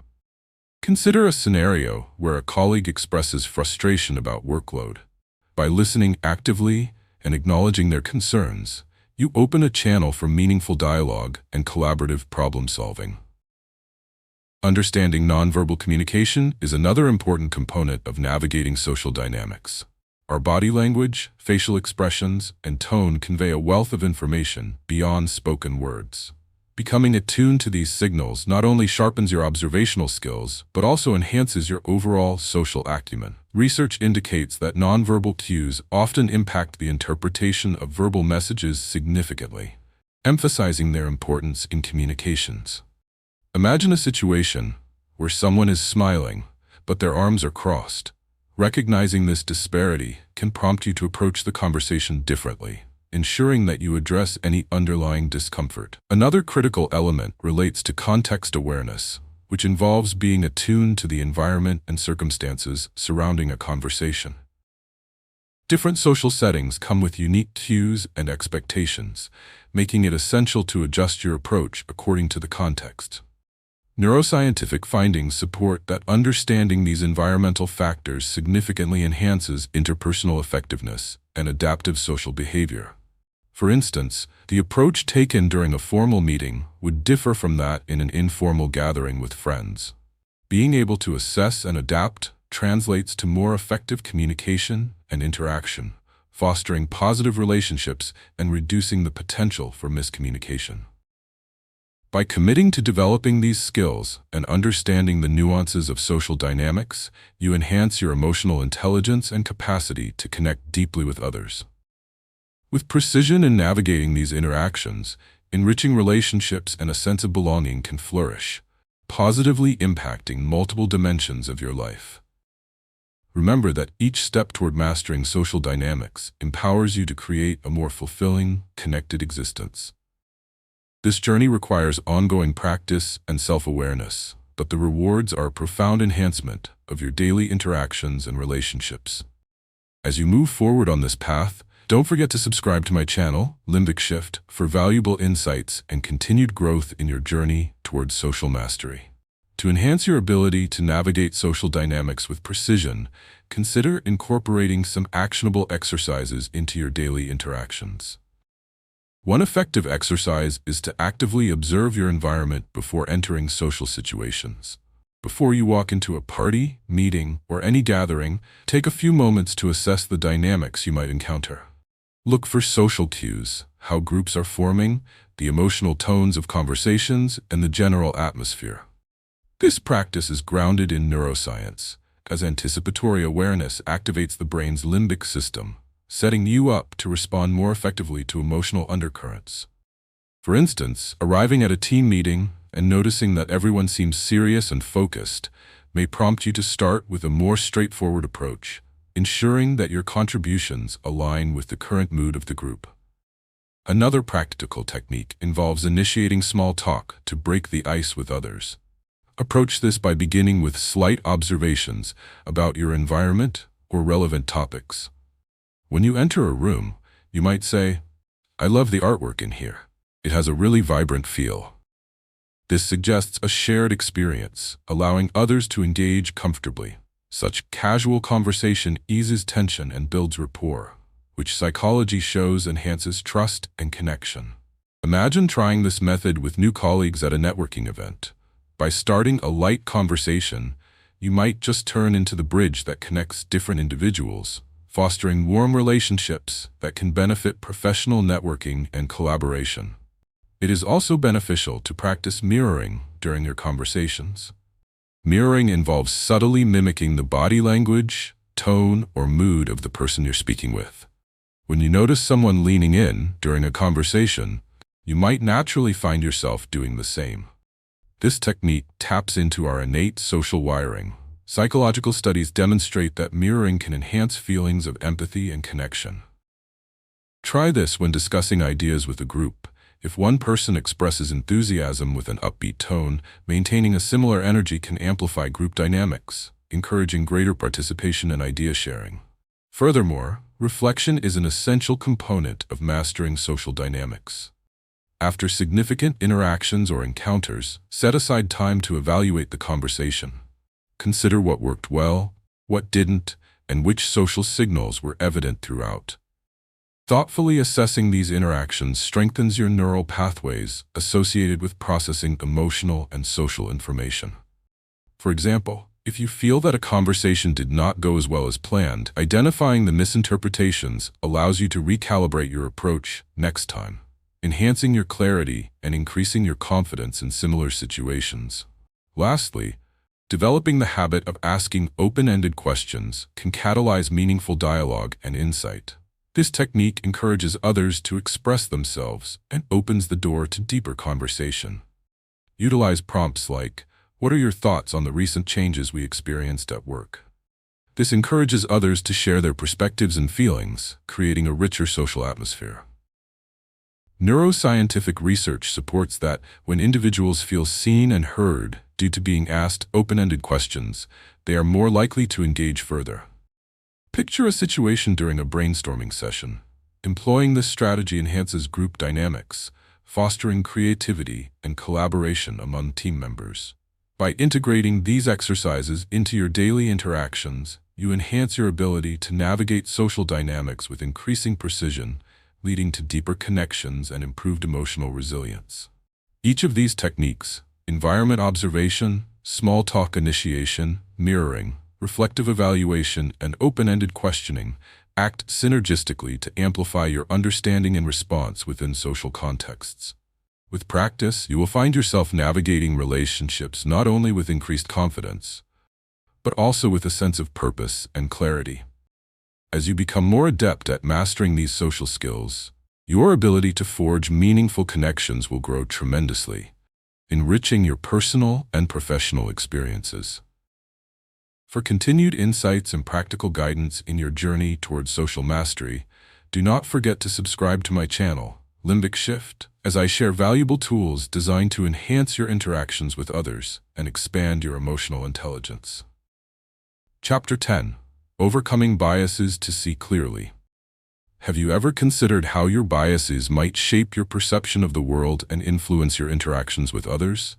Consider a scenario where a colleague expresses frustration about workload. By listening actively and acknowledging their concerns, you open a channel for meaningful dialogue and collaborative problem-solving. Understanding nonverbal communication is another important component of navigating social dynamics. Our body language, facial expressions, and tone convey a wealth of information beyond spoken words. Becoming attuned to these signals not only sharpens your observational skills, but also enhances your overall social acumen. Research indicates that nonverbal cues often impact the interpretation of verbal messages significantly, emphasizing their importance in communications. Imagine a situation where someone is smiling, but their arms are crossed. Recognizing this disparity can prompt you to approach the conversation differently, ensuring that you address any underlying discomfort. Another critical element relates to context awareness, which involves being attuned to the environment and circumstances surrounding a conversation. Different social settings come with unique cues and expectations, making it essential to adjust your approach according to the context. Neuroscientific findings support that understanding these environmental factors significantly enhances interpersonal effectiveness and adaptive social behavior. For instance, the approach taken during a formal meeting would differ from that in an informal gathering with friends. Being able to assess and adapt translates to more effective communication and interaction, fostering positive relationships and reducing the potential for miscommunication. By committing to developing these skills and understanding the nuances of social dynamics, you enhance your emotional intelligence and capacity to connect deeply with others. With precision in navigating these interactions, enriching relationships and a sense of belonging can flourish, positively impacting multiple dimensions of your life. Remember that each step toward mastering social dynamics empowers you to create a more fulfilling, connected existence. This journey requires ongoing practice and self-awareness, but the rewards are a profound enhancement of your daily interactions and relationships. As you move forward on this path, don't forget to subscribe to my channel, Limbic Shift, for valuable insights and continued growth in your journey towards social mastery. To enhance your ability to navigate social dynamics with precision, consider incorporating some actionable exercises into your daily interactions. One effective exercise is to actively observe your environment before entering social situations. Before you walk into a party, meeting, or any gathering, take a few moments to assess the dynamics you might encounter. Look for social cues, how groups are forming, the emotional tones of conversations, and the general atmosphere. This practice is grounded in neuroscience, as anticipatory awareness activates the brain's limbic system, setting you up to respond more effectively to emotional undercurrents. For instance, arriving at a team meeting and noticing that everyone seems serious and focused may prompt you to start with a more straightforward approach, ensuring that your contributions align with the current mood of the group. Another practical technique involves initiating small talk to break the ice with others. Approach this by beginning with slight observations about your environment or relevant topics. When you enter a room, you might say, "I love the artwork in here. It has a really vibrant feel." This suggests a shared experience, allowing others to engage comfortably. Such casual conversation eases tension and builds rapport, which psychology shows enhances trust and connection. Imagine trying this method with new colleagues at a networking event. By starting a light conversation, you might just turn into the bridge that connects different individuals, fostering warm relationships that can benefit professional networking and collaboration. It is also beneficial to practice mirroring during your conversations. Mirroring involves subtly mimicking the body language, tone, or mood of the person you're speaking with. When you notice someone leaning in during a conversation, you might naturally find yourself doing the same. This technique taps into our innate social wiring. Psychological studies demonstrate that mirroring can enhance feelings of empathy and connection. Try this when discussing ideas with a group. If one person expresses enthusiasm with an upbeat tone, maintaining a similar energy can amplify group dynamics, encouraging greater participation and idea sharing. Furthermore, reflection is an essential component of mastering social dynamics. After significant interactions or encounters, set aside time to evaluate the conversation. Consider what worked well, what didn't, and which social signals were evident throughout. Thoughtfully assessing these interactions strengthens your neural pathways associated with processing emotional and social information. For example, If you feel that a conversation did not go as well as planned, identifying the misinterpretations allows you to recalibrate your approach next time, enhancing your clarity and increasing your confidence in similar situations. Lastly, developing the habit of asking open-ended questions can catalyze meaningful dialogue and insight. This technique encourages others to express themselves and opens the door to deeper conversation. Utilize prompts like, "What are your thoughts on the recent changes we experienced at work?" This encourages others to share their perspectives and feelings, creating a richer social atmosphere. Neuroscientific research supports that when individuals feel seen and heard due to being asked open-ended questions, they are more likely to engage further. Picture a situation during a brainstorming session. Employing this strategy enhances group dynamics, fostering creativity and collaboration among team members. By integrating these exercises into your daily interactions, you enhance your ability to navigate social dynamics with increasing precision, leading to deeper connections and improved emotional resilience. Each of these techniques, environment observation, small talk initiation, mirroring, reflective evaluation, and open-ended questioning, act synergistically to amplify your understanding and response within social contexts. With practice, you will find yourself navigating relationships not only with increased confidence, but also with a sense of purpose and clarity. As you become more adept at mastering these social skills, your ability to forge meaningful connections will grow tremendously, enriching your personal and professional experiences. For continued insights and practical guidance in your journey towards social mastery, do not forget to subscribe to my channel, Limbic Shift, as I share valuable tools designed to enhance your interactions with others and expand your emotional intelligence. Chapter 10. Overcoming Biases to See Clearly. Have you ever considered how your biases might shape your perception of the world and influence your interactions with others?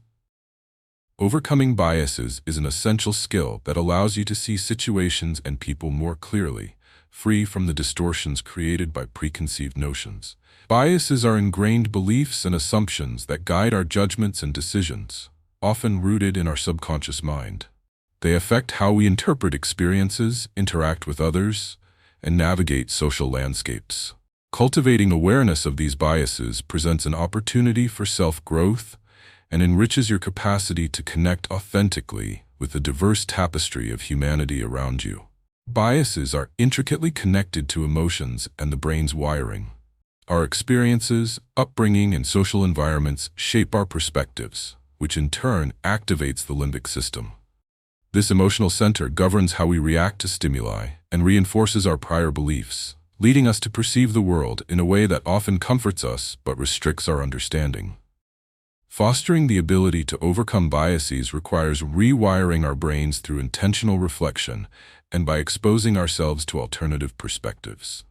Overcoming biases is an essential skill that allows you to see situations and people more clearly, free from the distortions created by preconceived notions. Biases are ingrained beliefs and assumptions that guide our judgments and decisions, often rooted in our subconscious mind. They affect how we interpret experiences, interact with others, and navigate social landscapes. Cultivating awareness of these biases presents an opportunity for self-growth and enriches your capacity to connect authentically with the diverse tapestry of humanity around you. Biases are intricately connected to emotions and the brain's wiring. Our experiences, upbringing, and social environments shape our perspectives, which in turn activates the limbic system. This emotional center governs how we react to stimuli and reinforces our prior beliefs, leading us to perceive the world in a way that often comforts us but restricts our understanding. Fostering the ability to overcome biases requires rewiring our brains through intentional reflection and by exposing ourselves to alternative perspectives.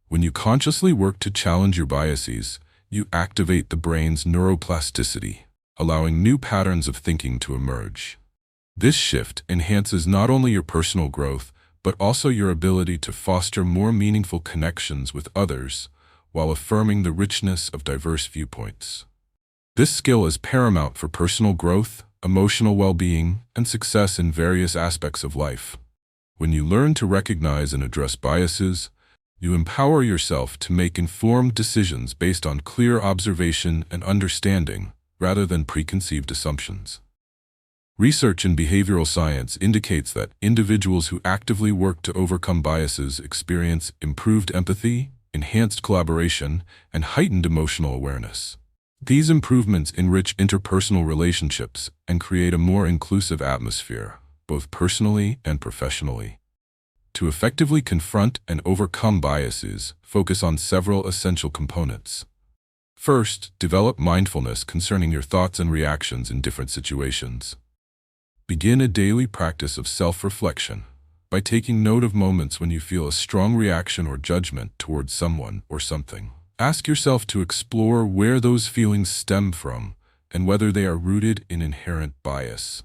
When you consciously work to challenge your biases, you activate the brain's neuroplasticity, allowing new patterns of thinking to emerge. This shift enhances not only your personal growth, but also your ability to foster more meaningful connections with others while affirming the richness of diverse viewpoints. This skill is paramount for personal growth, emotional well-being, and success in various aspects of life. When you learn to recognize and address biases, you empower yourself to make informed decisions based on clear observation and understanding, rather than preconceived assumptions. Research in behavioral science indicates that individuals who actively work to overcome biases experience improved empathy, enhanced collaboration, and heightened emotional awareness. These improvements enrich interpersonal relationships and create a more inclusive atmosphere, both personally and professionally. To effectively confront and overcome biases, focus on several essential components. First, develop mindfulness concerning your thoughts and reactions in different situations. Begin a daily practice of self-reflection by taking note of moments when you feel a strong reaction or judgment towards someone or something. Ask yourself to explore where those feelings stem from and whether they are rooted in inherent bias.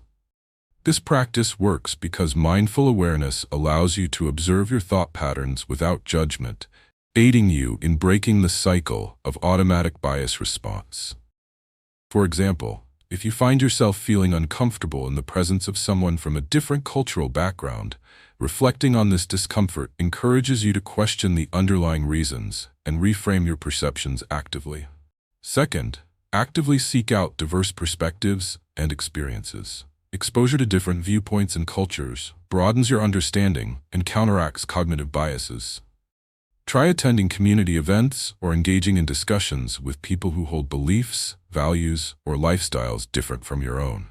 This practice works because mindful awareness allows you to observe your thought patterns without judgment, aiding you in breaking the cycle of automatic bias response. For example, If you find yourself feeling uncomfortable in the presence of someone from a different cultural background, reflecting on this discomfort encourages you to question the underlying reasons and reframe your perceptions actively. Second, actively seek out diverse perspectives and experiences. Exposure to different viewpoints and cultures broadens your understanding and counteracts cognitive biases. Try attending community events or engaging in discussions with people who hold beliefs, values, or lifestyles different from your own.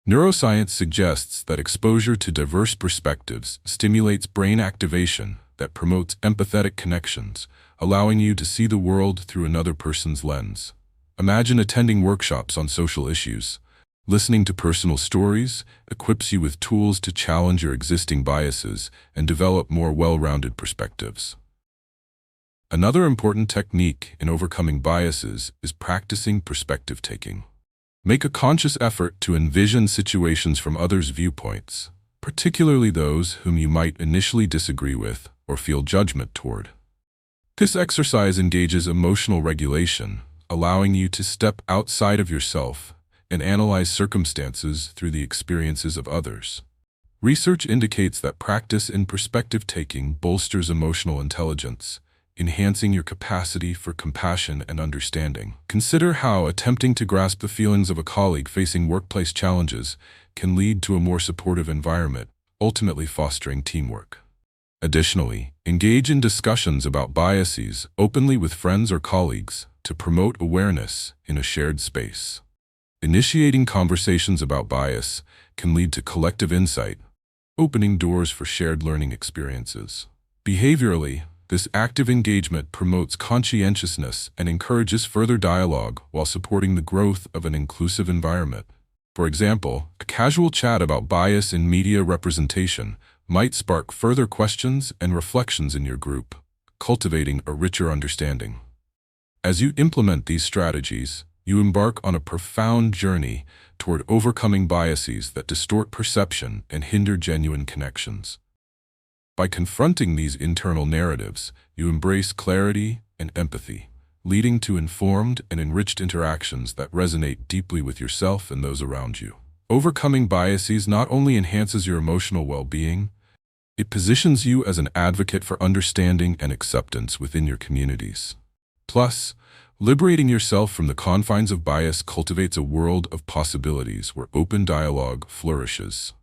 Neuroscience suggests that exposure to diverse perspectives stimulates brain activation that promotes empathetic connections, allowing you to see the world through another person's lens. Imagine attending workshops on social issues. Listening to personal stories equips you with tools to challenge your existing biases and develop more well-rounded perspectives. Another important technique in overcoming biases is practicing perspective taking. Make a conscious effort to envision situations from others' viewpoints, particularly those whom you might initially disagree with or feel judgment toward. This exercise engages emotional regulation, allowing you to step outside of yourself and analyze circumstances through the experiences of others. Research indicates that practice in perspective taking bolsters emotional intelligence, enhancing your capacity for compassion and understanding. Consider how attempting to grasp the feelings of a colleague facing workplace challenges can lead to a more supportive environment, ultimately fostering teamwork. Additionally, engage in discussions about biases openly with friends or colleagues to promote awareness in a shared space. Initiating conversations about bias can lead to collective insight, opening doors for shared learning experiences. Behaviorally, this active engagement promotes conscientiousness and encourages further dialogue while supporting the growth of an inclusive environment. For example, a casual chat about bias in media representation might spark further questions and reflections in your group, cultivating a richer understanding. As you implement these strategies, you embark on a profound journey toward overcoming biases that distort perception and hinder genuine connections. By confronting these internal narratives, you embrace clarity and empathy, leading to informed and enriched interactions that resonate deeply with yourself and those around you. Overcoming biases not only enhances your emotional well-being, it positions you as an advocate for understanding and acceptance within your communities. Plus, liberating yourself from the confines of bias cultivates a world of possibilities where open dialogue flourishes.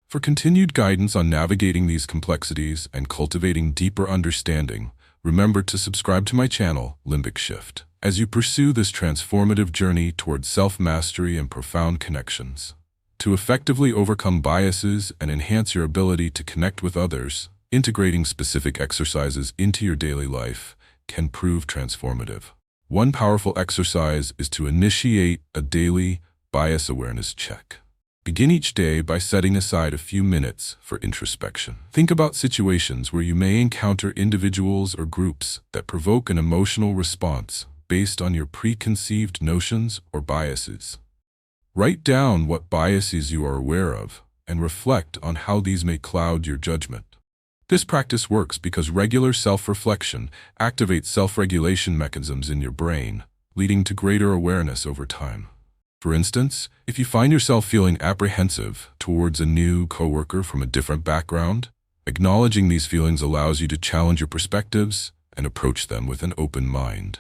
For continued guidance on navigating these complexities and cultivating deeper understanding, remember to subscribe to my channel, Limbic Shift, as you pursue this transformative journey towards self-mastery and profound connections. To effectively overcome biases and enhance your ability to connect with others, integrating specific exercises into your daily life can prove transformative. One powerful exercise is to initiate a daily bias awareness check. Begin each day by setting aside a few minutes for introspection. Think about situations where you may encounter individuals or groups that provoke an emotional response based on your preconceived notions or biases. Write down what biases you are aware of and reflect on how these may cloud your judgment. This practice works because regular self-reflection activates self-regulation mechanisms in your brain, leading to greater awareness over time. For instance, if you find yourself feeling apprehensive towards a new coworker from a different background, acknowledging these feelings allows you to challenge your perspectives and approach them with an open mind.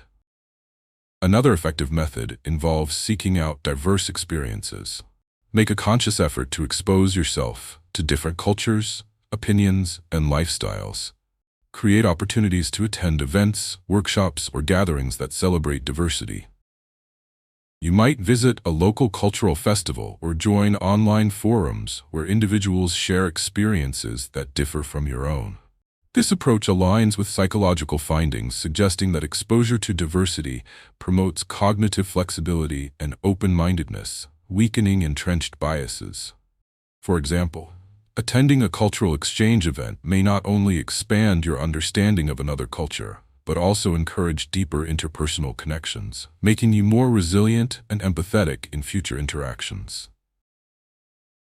Another effective method involves seeking out diverse experiences. Make a conscious effort to expose yourself to different cultures, opinions, and lifestyles. Create opportunities to attend events, workshops, or gatherings that celebrate diversity. You might visit a local cultural festival or join online forums where individuals share experiences that differ from your own. This approach aligns with psychological findings suggesting that exposure to diversity promotes cognitive flexibility and open-mindedness, weakening entrenched biases. For example, attending a cultural exchange event may not only expand your understanding of another culture, but also encourage deeper interpersonal connections, making you more resilient and empathetic in future interactions.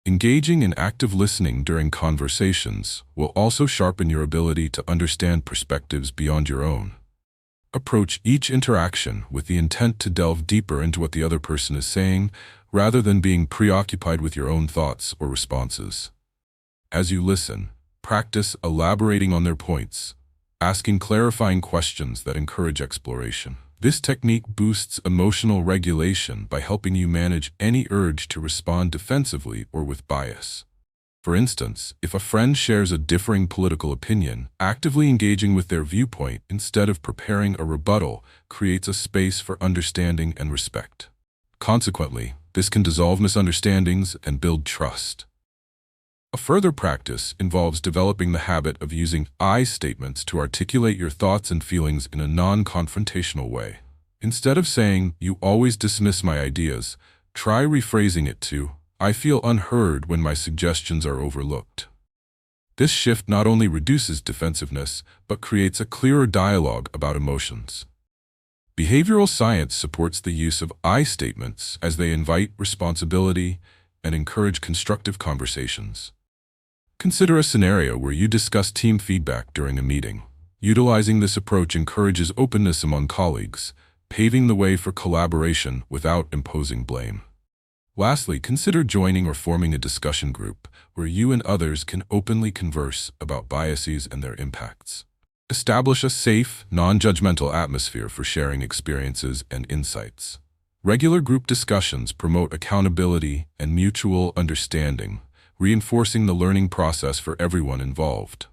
Engaging in active listening during conversations will also sharpen your ability to understand perspectives beyond your own. Approach each interaction with the intent to delve deeper into what the other person is saying, rather than being preoccupied with your own thoughts or responses. As you listen, practice elaborating on their points, asking clarifying questions that encourage exploration. This technique boosts emotional regulation by helping you manage any urge to respond defensively or with bias. For instance, if a friend shares a differing political opinion, actively engaging with their viewpoint instead of preparing a rebuttal creates a space for understanding and respect. Consequently, this can dissolve misunderstandings and build trust. A further practice involves developing the habit of using I statements to articulate your thoughts and feelings in a non-confrontational way. Instead of saying, "You always dismiss my ideas," try rephrasing it to, "I feel unheard when my suggestions are overlooked." This shift not only reduces defensiveness, but creates a clearer dialogue about emotions. Behavioral science supports the use of I statements as they invite responsibility and encourage constructive conversations. Consider a scenario where you discuss team feedback during a meeting. Utilizing this approach encourages openness among colleagues, paving the way for collaboration without imposing blame. Lastly, consider joining or forming a discussion group where you and others can openly converse about biases and their impacts. Establish a safe, non-judgmental atmosphere for sharing experiences and insights. Regular group discussions promote accountability and mutual understanding, reinforcing the learning process for everyone involved.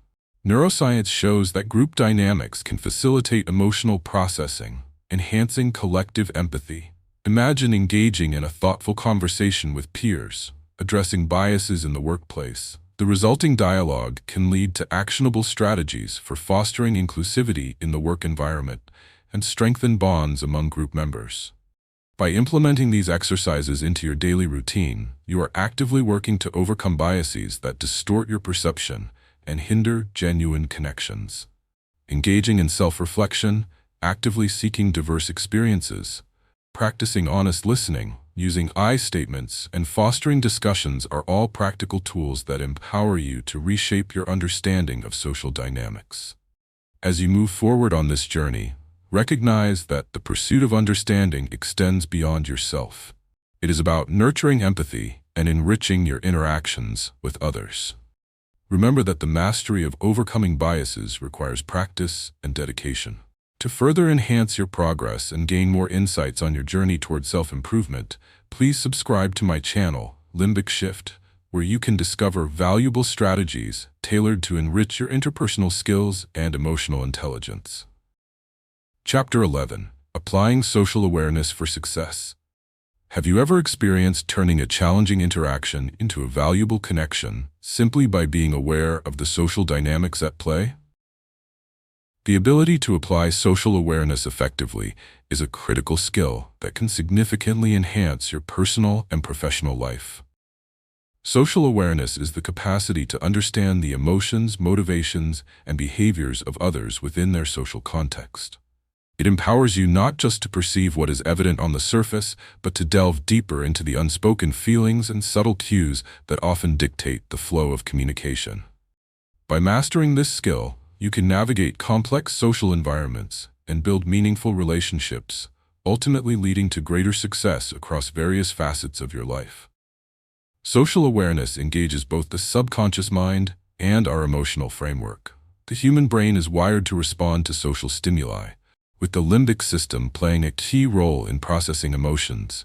Neuroscience shows that group dynamics can facilitate emotional processing, enhancing collective empathy. Imagine engaging in a thoughtful conversation with peers, addressing biases in the workplace. The resulting dialogue can lead to actionable strategies for fostering inclusivity in the work environment and strengthen bonds among group members. By implementing these exercises into your daily routine, you are actively working to overcome biases that distort your perception and hinder genuine connections. Engaging in self-reflection, actively seeking diverse experiences, practicing honest listening, using I statements, and fostering discussions are all practical tools that empower you to reshape your understanding of social dynamics. As you move forward on this journey, recognize that the pursuit of understanding extends beyond yourself. It is about nurturing empathy and enriching your interactions with others. Remember that the mastery of overcoming biases requires practice and dedication. To further enhance your progress and gain more insights on your journey toward self-improvement, please subscribe to my channel, Limbic Shift, where you can discover valuable strategies tailored to enrich your interpersonal skills and emotional intelligence. Chapter 11. Applying Social Awareness for Success. Have you ever experienced turning a challenging interaction into a valuable connection simply by being aware of the social dynamics at play? The ability to apply social awareness effectively is a critical skill that can significantly enhance your personal and professional life. Social awareness is the capacity to understand the emotions, motivations, and behaviors of others within their social context. It empowers you not just to perceive what is evident on the surface, but to delve deeper into the unspoken feelings and subtle cues that often dictate the flow of communication. By mastering this skill, you can navigate complex social environments and build meaningful relationships, ultimately leading to greater success across various facets of your life. Social awareness engages both the subconscious mind and our emotional framework. The human brain is wired to respond to social stimuli, with the limbic system playing a key role in processing emotions.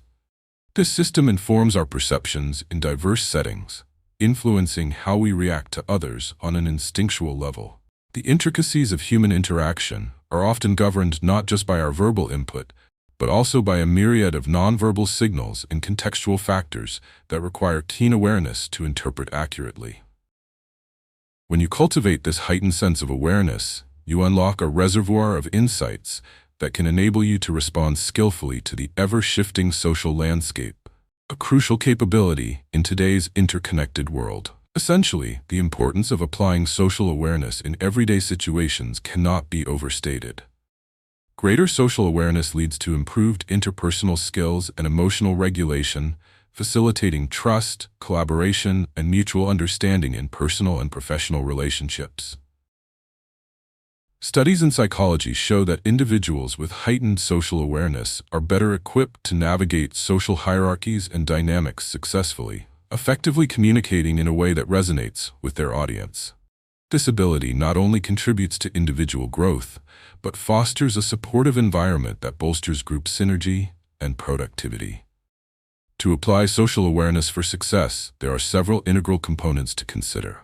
This system informs our perceptions in diverse settings, influencing how we react to others on an instinctual level. The intricacies of human interaction are often governed not just by our verbal input, but also by a myriad of nonverbal signals and contextual factors that require keen awareness to interpret accurately. When you cultivate this heightened sense of awareness, you unlock a reservoir of insights that can enable you to respond skillfully to the ever-shifting social landscape, a crucial capability in today's interconnected world. Essentially, the importance of applying social awareness in everyday situations cannot be overstated. Greater social awareness leads to improved interpersonal skills and emotional regulation, facilitating trust, collaboration, and mutual understanding in personal and professional relationships. Studies in psychology show that individuals with heightened social awareness are better equipped to navigate social hierarchies and dynamics successfully, effectively communicating in a way that resonates with their audience. This ability not only contributes to individual growth, but fosters a supportive environment that bolsters group synergy and productivity. To apply social awareness for success, there are several integral components to consider.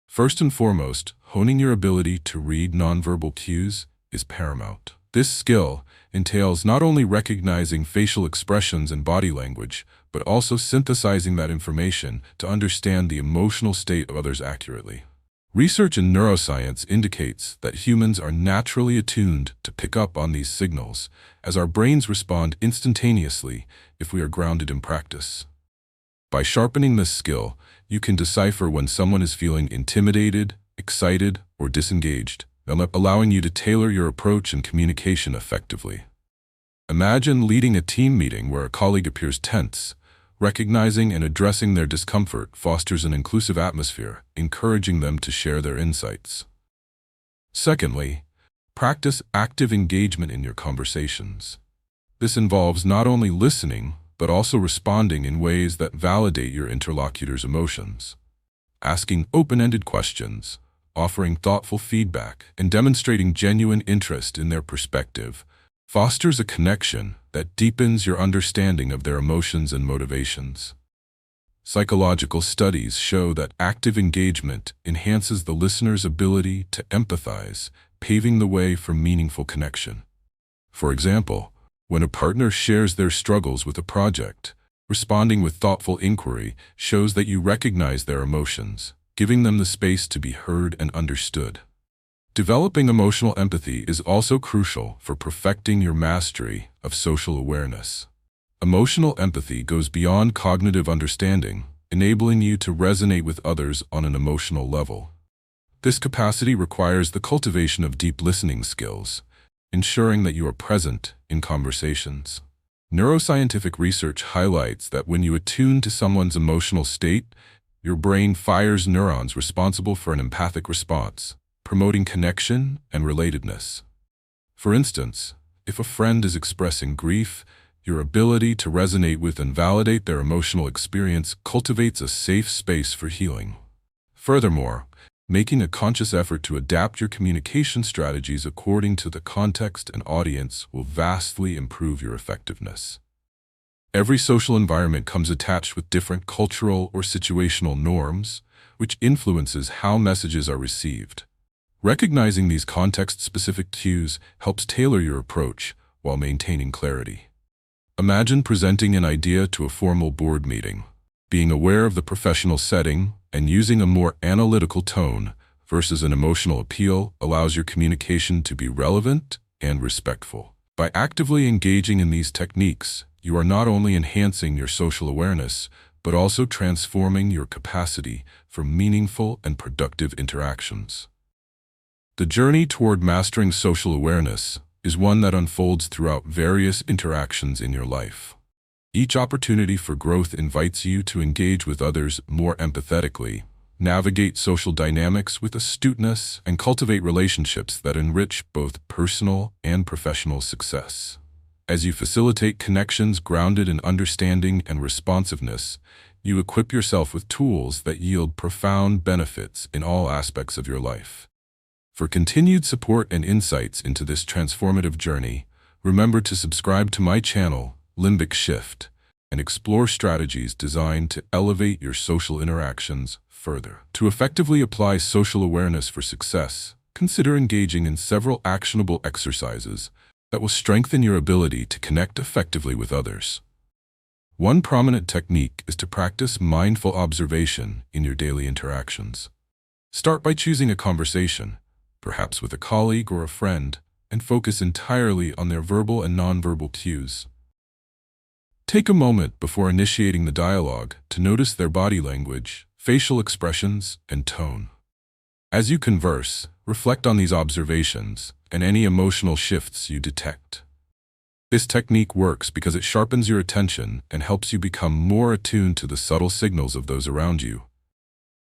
First and foremost, honing your ability to read nonverbal cues is paramount. This skill entails not only recognizing facial expressions and body language, but also synthesizing that information to understand the emotional state of others accurately. Research in neuroscience indicates that humans are naturally attuned to pick up on these signals, as our brains respond instantaneously if we are grounded in practice. By sharpening this skill, you can decipher when someone is feeling intimidated, excited, or disengaged, allowing you to tailor your approach and communication effectively. Imagine leading a team meeting where a colleague appears tense. Recognizing and addressing their discomfort fosters an inclusive atmosphere, encouraging them to share their insights. Secondly, practice active engagement in your conversations. This involves not only listening, but also responding in ways that validate your interlocutor's emotions. Asking open-ended questions, offering thoughtful feedback, and demonstrating genuine interest in their perspective fosters a connection that deepens your understanding of their emotions and motivations. Psychological studies show that active engagement enhances the listener's ability to empathize, paving the way for meaningful connection. For example, when a partner shares their struggles with a project, responding with thoughtful inquiry shows that you recognize their emotions, giving them the space to be heard and understood. Developing emotional empathy is also crucial for perfecting your mastery of social awareness. Emotional empathy goes beyond cognitive understanding, enabling you to resonate with others on an emotional level. This capacity requires the cultivation of deep listening skills, ensuring that you are present in conversations. Neuroscientific research highlights that when you attune to someone's emotional state, your brain fires neurons responsible for an empathic response, promoting connection and relatedness. For instance, if a friend is expressing grief, your ability to resonate with and validate their emotional experience cultivates a safe space for healing. Furthermore, making a conscious effort to adapt your communication strategies according to the context and audience will vastly improve your effectiveness. Every social environment comes attached with different cultural or situational norms, which influences how messages are received. Recognizing these context-specific cues helps tailor your approach while maintaining clarity. Imagine presenting an idea to a formal board meeting. Being aware of the professional setting and using a more analytical tone versus an emotional appeal allows your communication to be relevant and respectful. By actively engaging in these techniques, you are not only enhancing your social awareness, but also transforming your capacity for meaningful and productive interactions. The journey toward mastering social awareness is one that unfolds throughout various interactions in your life. Each opportunity for growth invites you to engage with others more empathetically, navigate social dynamics with astuteness, and cultivate relationships that enrich both personal and professional success. As you facilitate connections grounded in understanding and responsiveness, you equip yourself with tools that yield profound benefits in all aspects of your life. For continued support and insights into this transformative journey, remember to subscribe to my channel, Limbic Shift, and explore strategies designed to elevate your social interactions further. To effectively apply social awareness for success, consider engaging in several actionable exercises that will strengthen your ability to connect effectively with others. One prominent technique is to practice mindful observation in your daily interactions. Start by choosing a conversation, perhaps with a colleague or a friend, and focus entirely on their verbal and nonverbal cues. Take a moment before initiating the dialogue to notice their body language, facial expressions, and tone. As you converse, reflect on these observations and any emotional shifts you detect. This technique works because it sharpens your attention and helps you become more attuned to the subtle signals of those around you.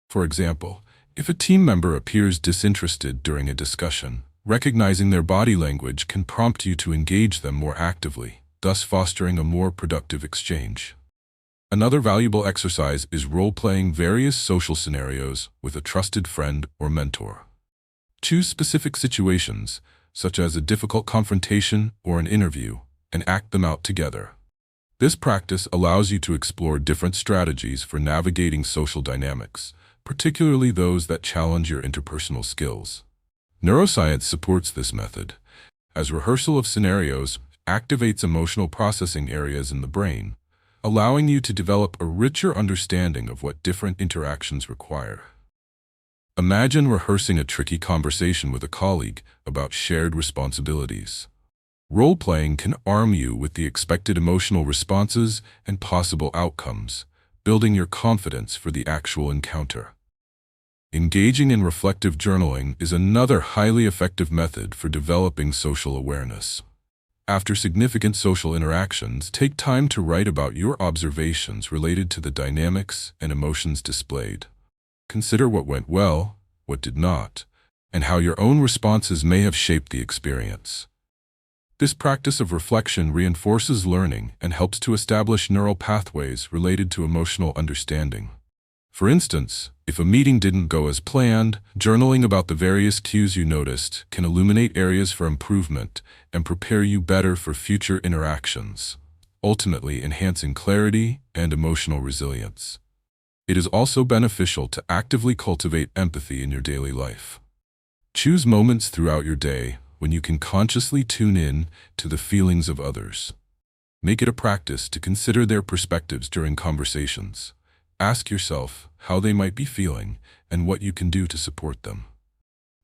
For example, if a team member appears disinterested during a discussion, Recognizing their body language can prompt you to engage them more actively, thus fostering a more productive exchange. Another valuable exercise is role-playing various social scenarios with a trusted friend or mentor. Choose specific situations, such as a difficult confrontation or an interview, and act them out together. This practice allows you to explore different strategies for navigating social dynamics, particularly those that challenge your interpersonal skills. Neuroscience supports this method, as rehearsal of scenarios activates emotional processing areas in the brain, allowing you to develop a richer understanding of what different interactions require. Imagine rehearsing a tricky conversation with a colleague about shared responsibilities. Role-playing can arm you with the expected emotional responses and possible outcomes, building your confidence for the actual encounter. Engaging in reflective journaling is another highly effective method for developing social awareness. After significant social interactions, take time to write about your observations related to the dynamics and emotions displayed. Consider what went well, what did not, and how your own responses may have shaped the experience. This practice of reflection reinforces learning and helps to establish neural pathways related to emotional understanding. For instance, if a meeting didn't go as planned, journaling about the various cues you noticed can illuminate areas for improvement and prepare you better for future interactions, ultimately enhancing clarity and emotional resilience. It is also beneficial to actively cultivate empathy in your daily life. Choose moments throughout your day when you can consciously tune in to the feelings of others. Make it a practice to consider their perspectives during conversations. Ask yourself how they might be feeling and what you can do to support them.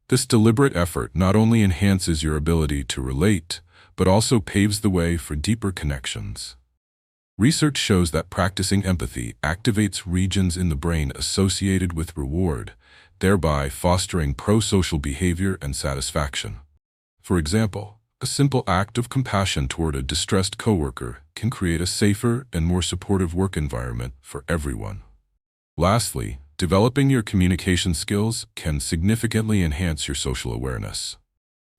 This deliberate effort not only enhances your ability to relate, but also paves the way for deeper connections. Research shows that practicing empathy activates regions in the brain associated with reward, thereby fostering pro-social behavior and satisfaction. For example, a simple act of compassion toward a distressed coworker can create a safer and more supportive work environment for everyone. Lastly, developing your communication skills can significantly enhance your social awareness.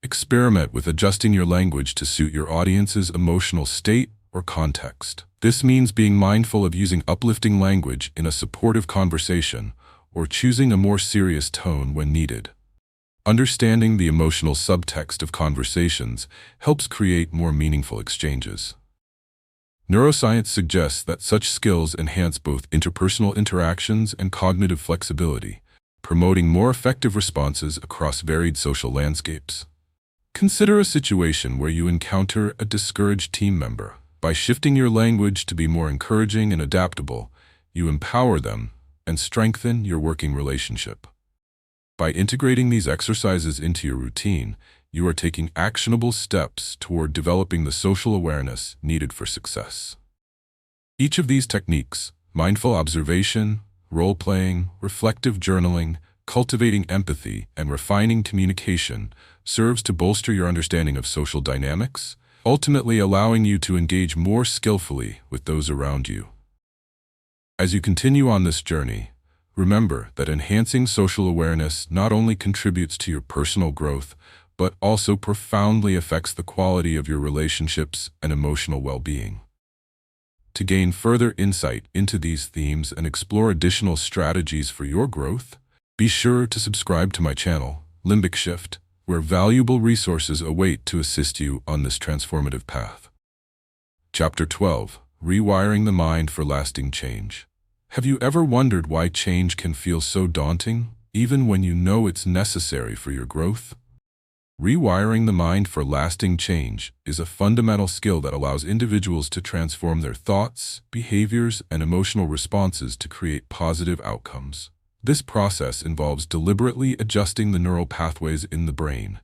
Experiment with adjusting your language to suit your audience's emotional state or context. This means being mindful of using uplifting language in a supportive conversation or choosing a more serious tone when needed. Understanding the emotional subtext of conversations helps create more meaningful exchanges. Neuroscience suggests that such skills enhance both interpersonal interactions and cognitive flexibility, promoting more effective responses across varied social landscapes. Consider a situation where you encounter a discouraged team member. By shifting your language to be more encouraging and adaptable, you empower them and strengthen your working relationship. By integrating these exercises into your routine, you are taking actionable steps toward developing the social awareness needed for success. Each of these techniques, mindful observation, role-playing, reflective journaling, cultivating empathy, and refining communication, serves to bolster your understanding of social dynamics, ultimately allowing you to engage more skillfully with those around you. As you continue on this journey, remember that enhancing social awareness not only contributes to your personal growth, but also profoundly affects the quality of your relationships and emotional well-being. To gain further insight into these themes and explore additional strategies for your growth, be sure to subscribe to my channel, Limbic Shift, where valuable resources await to assist you on this transformative path. Chapter 12: Rewiring the Mind for Lasting Change. Have you ever wondered why change can feel so daunting, even when you know it's necessary for your growth? Rewiring the mind for lasting change is a fundamental skill that allows individuals to transform their thoughts, behaviors, and emotional responses to create positive outcomes. This process involves deliberately adjusting the neural pathways in the brain,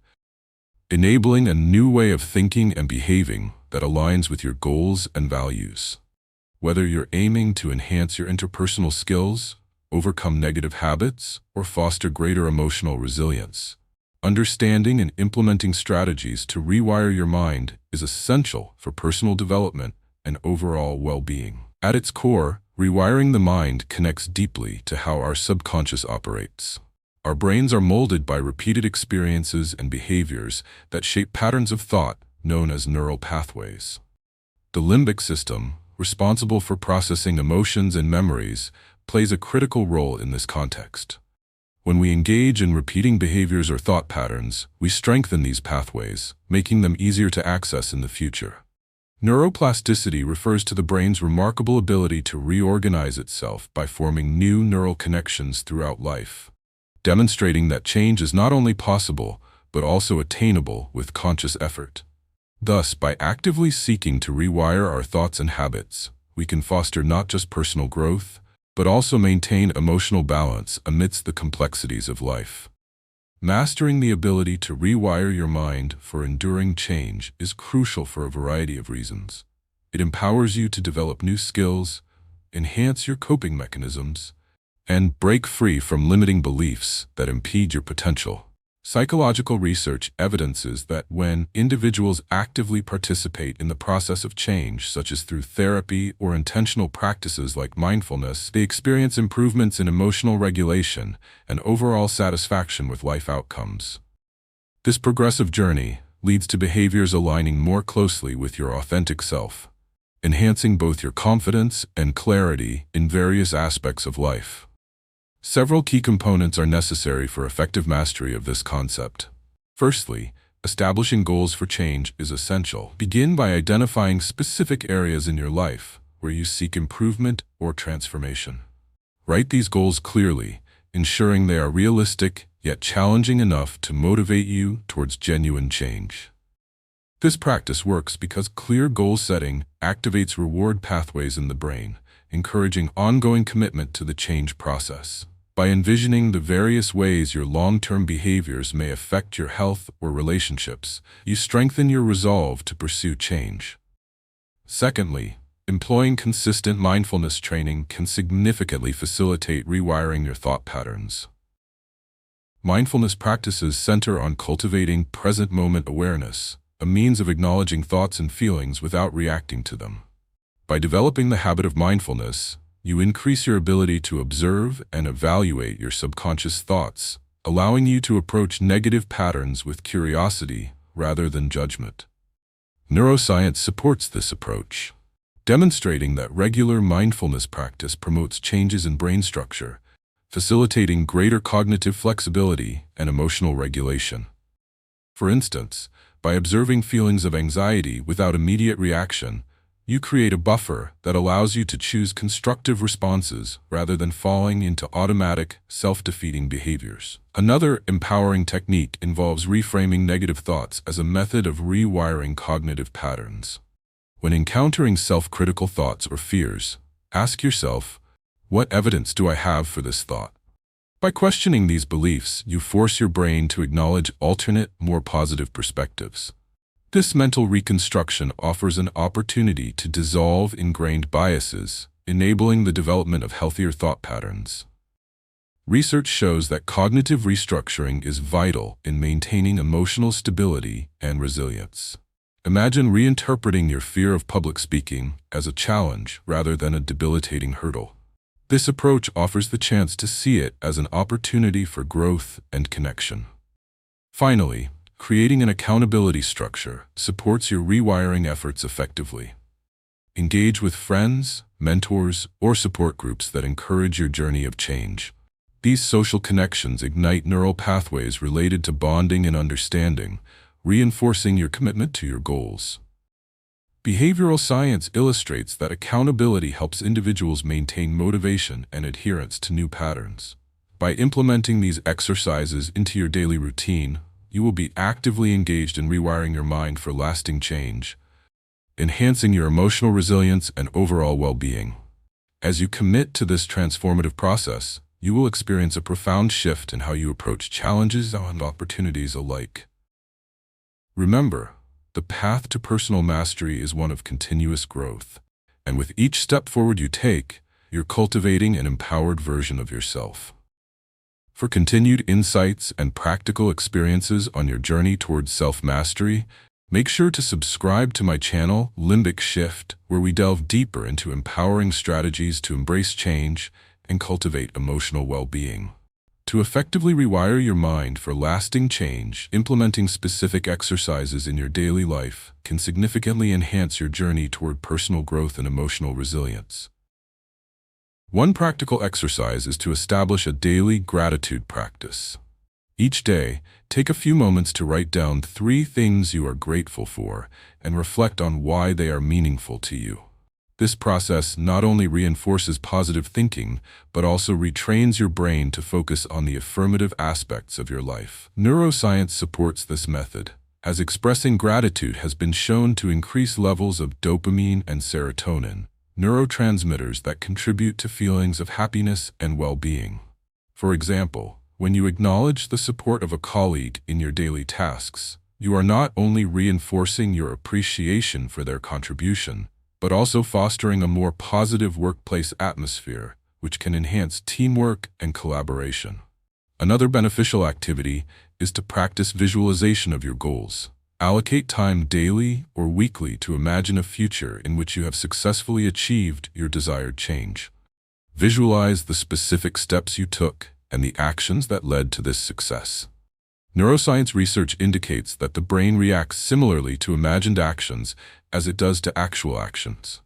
enabling a new way of thinking and behaving that aligns with your goals and values. Whether you're aiming to enhance your interpersonal skills, overcome negative habits, or foster greater emotional resilience, understanding and implementing strategies to rewire your mind is essential for personal development and overall well-being. At its core, rewiring the mind connects deeply to how our subconscious operates. Our brains are molded by repeated experiences and behaviors that shape patterns of thought known as neural pathways. The limbic system, responsible for processing emotions and memories, plays a critical role in this context. When we engage in repeating behaviors or thought patterns, we strengthen these pathways, making them easier to access in the future. Neuroplasticity refers to the brain's remarkable ability to reorganize itself by forming new neural connections throughout life, demonstrating that change is not only possible, but also attainable with conscious effort. Thus, by actively seeking to rewire our thoughts and habits, we can foster not just personal growth, but also maintain emotional balance amidst the complexities of life. Mastering the ability to rewire your mind for enduring change is crucial for a variety of reasons. It empowers you to develop new skills, enhance your coping mechanisms, and break free from limiting beliefs that impede your potential. Psychological research evidences that when individuals actively participate in the process of change, such as through therapy or intentional practices like mindfulness, they experience improvements in emotional regulation and overall satisfaction with life outcomes. This progressive journey leads to behaviors aligning more closely with your authentic self, enhancing both your confidence and clarity in various aspects of life. Several key components are necessary for effective mastery of this concept. Firstly, establishing goals for change is essential. Begin by identifying specific areas in your life where you seek improvement or transformation. Write these goals clearly, ensuring they are realistic yet challenging enough to motivate you towards genuine change. This practice works because clear goal setting activates reward pathways in the brain, encouraging ongoing commitment to the change process. By envisioning the various ways your long-term behaviors may affect your health or relationships, you strengthen your resolve to pursue change. Secondly, employing consistent mindfulness training can significantly facilitate rewiring your thought patterns. Mindfulness practices center on cultivating present-moment awareness, a means of acknowledging thoughts and feelings without reacting to them. By developing the habit of mindfulness, you increase your ability to observe and evaluate your subconscious thoughts, allowing you to approach negative patterns with curiosity rather than judgment. Neuroscience supports this approach, demonstrating that regular mindfulness practice promotes changes in brain structure, facilitating greater cognitive flexibility and emotional regulation. For instance, by observing feelings of anxiety without immediate reaction, you create a buffer that allows you to choose constructive responses rather than falling into automatic, self-defeating behaviors. Another empowering technique involves reframing negative thoughts as a method of rewiring cognitive patterns. When encountering self-critical thoughts or fears, ask yourself, what evidence do I have for this thought? By questioning these beliefs, you force your brain to acknowledge alternate, more positive perspectives. This mental reconstruction offers an opportunity to dissolve ingrained biases, enabling the development of healthier thought patterns. Research shows that cognitive restructuring is vital in maintaining emotional stability and resilience. Imagine reinterpreting your fear of public speaking as a challenge rather than a debilitating hurdle. This approach offers the chance to see it as an opportunity for growth and connection. Finally, creating an accountability structure supports your rewiring efforts effectively. Engage with friends, mentors, or support groups that encourage your journey of change. These social connections ignite neural pathways related to bonding and understanding, reinforcing your commitment to your goals. Behavioral science illustrates that accountability helps individuals maintain motivation and adherence to new patterns. By implementing these exercises into your daily routine, you will be actively engaged in rewiring your mind for lasting change, enhancing your emotional resilience and overall well-being. As you commit to this transformative process, you will experience a profound shift in how you approach challenges and opportunities alike. Remember, the path to personal mastery is one of continuous growth, and with each step forward you take, you're cultivating an empowered version of yourself. For continued insights and practical experiences on your journey towards self-mastery, make sure to subscribe to my channel, Limbic Shift, where we delve deeper into empowering strategies to embrace change and cultivate emotional well-being. To effectively rewire your mind for lasting change, implementing specific exercises in your daily life can significantly enhance your journey toward personal growth and emotional resilience. One practical exercise is to establish a daily gratitude practice. Each day, take a few moments to write down 3 things you are grateful for and reflect on why they are meaningful to you. This process not only reinforces positive thinking, but also retrains your brain to focus on the affirmative aspects of your life. Neuroscience supports this method, as expressing gratitude has been shown to increase levels of dopamine and serotonin, neurotransmitters that contribute to feelings of happiness and well-being. For example, when you acknowledge the support of a colleague in your daily tasks, you are not only reinforcing your appreciation for their contribution, but also fostering a more positive workplace atmosphere, which can enhance teamwork and collaboration. Another beneficial activity is to practice visualization of your goals. Allocate time daily or weekly to imagine a future in which you have successfully achieved your desired change. Visualize the specific steps you took and the actions that led to this success. Neuroscience research indicates that the brain reacts similarly to imagined actions as it does to actual actions.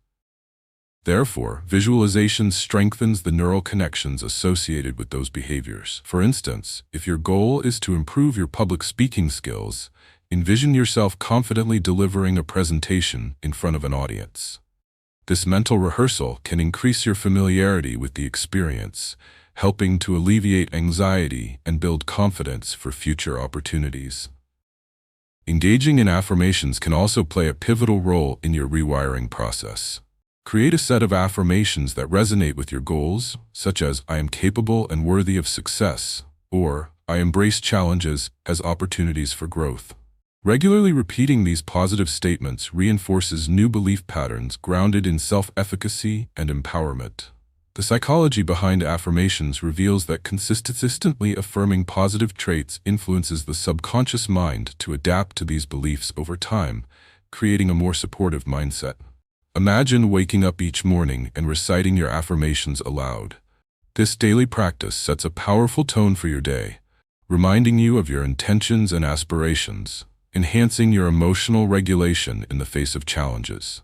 Therefore, visualization strengthens the neural connections associated with those behaviors. For instance, if your goal is to improve your public speaking skills, envision yourself confidently delivering a presentation in front of an audience. This mental rehearsal can increase your familiarity with the experience, helping to alleviate anxiety and build confidence for future opportunities. Engaging in affirmations can also play a pivotal role in your rewiring process. Create a set of affirmations that resonate with your goals, such as "I am capable and worthy of success," or "I embrace challenges as opportunities for growth." Regularly repeating these positive statements reinforces new belief patterns grounded in self-efficacy and empowerment. The psychology behind affirmations reveals that consistently affirming positive traits influences the subconscious mind to adapt to these beliefs over time, creating a more supportive mindset. Imagine waking up each morning and reciting your affirmations aloud. This daily practice sets a powerful tone for your day, reminding you of your intentions and aspirations, enhancing your emotional regulation in the face of challenges.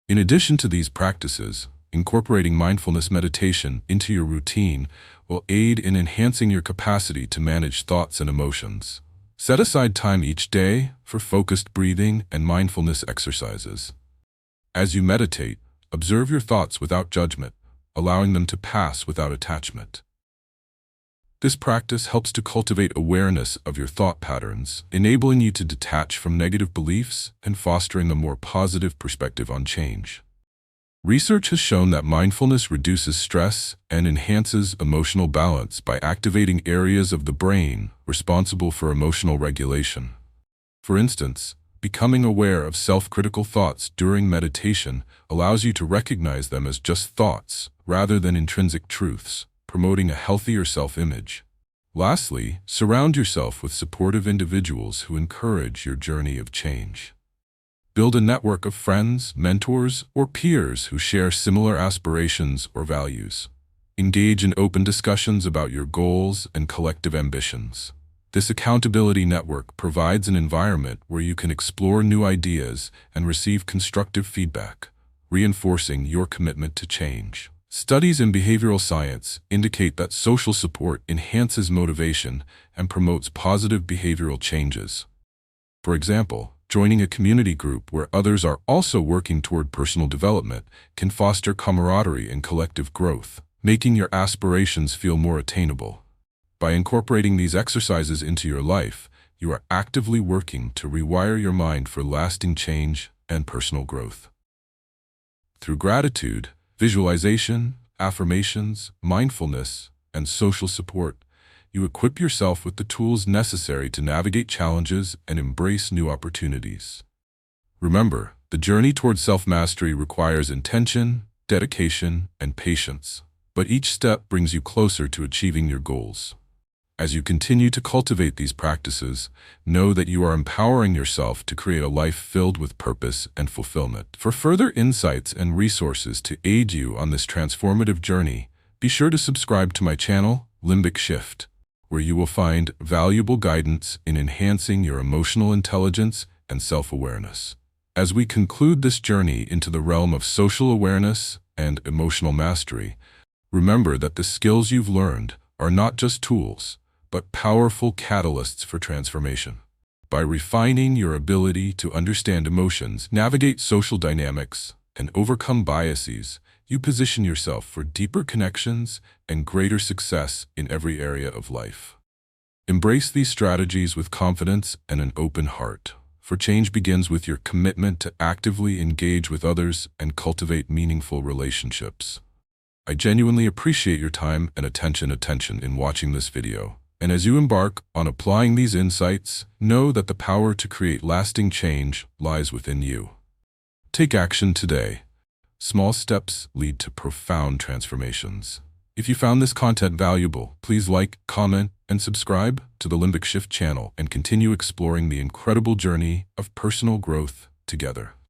In addition to these practices, incorporating mindfulness meditation into your routine will aid in enhancing your capacity to manage thoughts and emotions. Set aside time each day for focused breathing and mindfulness exercises. As you meditate, observe your thoughts without judgment, allowing them to pass without attachment. This practice helps to cultivate awareness of your thought patterns, enabling you to detach from negative beliefs and fostering a more positive perspective on change. Research has shown that mindfulness reduces stress and enhances emotional balance by activating areas of the brain responsible for emotional regulation. For instance, becoming aware of self-critical thoughts during meditation allows you to recognize them as just thoughts rather than intrinsic truths, promoting a healthier self-image. Lastly, surround yourself with supportive individuals who encourage your journey of change. Build a network of friends, mentors, or peers who share similar aspirations or values. Engage in open discussions about your goals and collective ambitions. This accountability network provides an environment where you can explore new ideas and receive constructive feedback, reinforcing your commitment to change. Studies in behavioral science indicate that social support enhances motivation and promotes positive behavioral changes. For example, joining a community group where others are also working toward personal development can foster camaraderie and collective growth, making your aspirations feel more attainable. By incorporating these exercises into your life, you are actively working to rewire your mind for lasting change and personal growth. Through gratitude, visualization, affirmations, mindfulness, and social support, you equip yourself with the tools necessary to navigate challenges and embrace new opportunities. Remember, the journey towards self-mastery requires intention, dedication, and patience, but each step brings you closer to achieving your goals. As you continue to cultivate these practices, know that you are empowering yourself to create a life filled with purpose and fulfillment. For further insights and resources to aid you on this transformative journey, be sure to subscribe to my channel, Limbic Shift, where you will find valuable guidance in enhancing your emotional intelligence and self-awareness. As we conclude this journey into the realm of social awareness and emotional mastery, remember that the skills you've learned are not just tools, but powerful catalysts for transformation. By refining your ability to understand emotions, navigate social dynamics, and overcome biases, you position yourself for deeper connections and greater success in every area of life. Embrace these strategies with confidence and an open heart, for change begins with your commitment to actively engage with others and cultivate meaningful relationships. I genuinely appreciate your time and attention in watching this video. And as you embark on applying these insights, know that the power to create lasting change lies within you. Take action today. Small steps lead to profound transformations. If you found this content valuable, please like, comment, and subscribe to the Limbic Shift channel and continue exploring the incredible journey of personal growth together.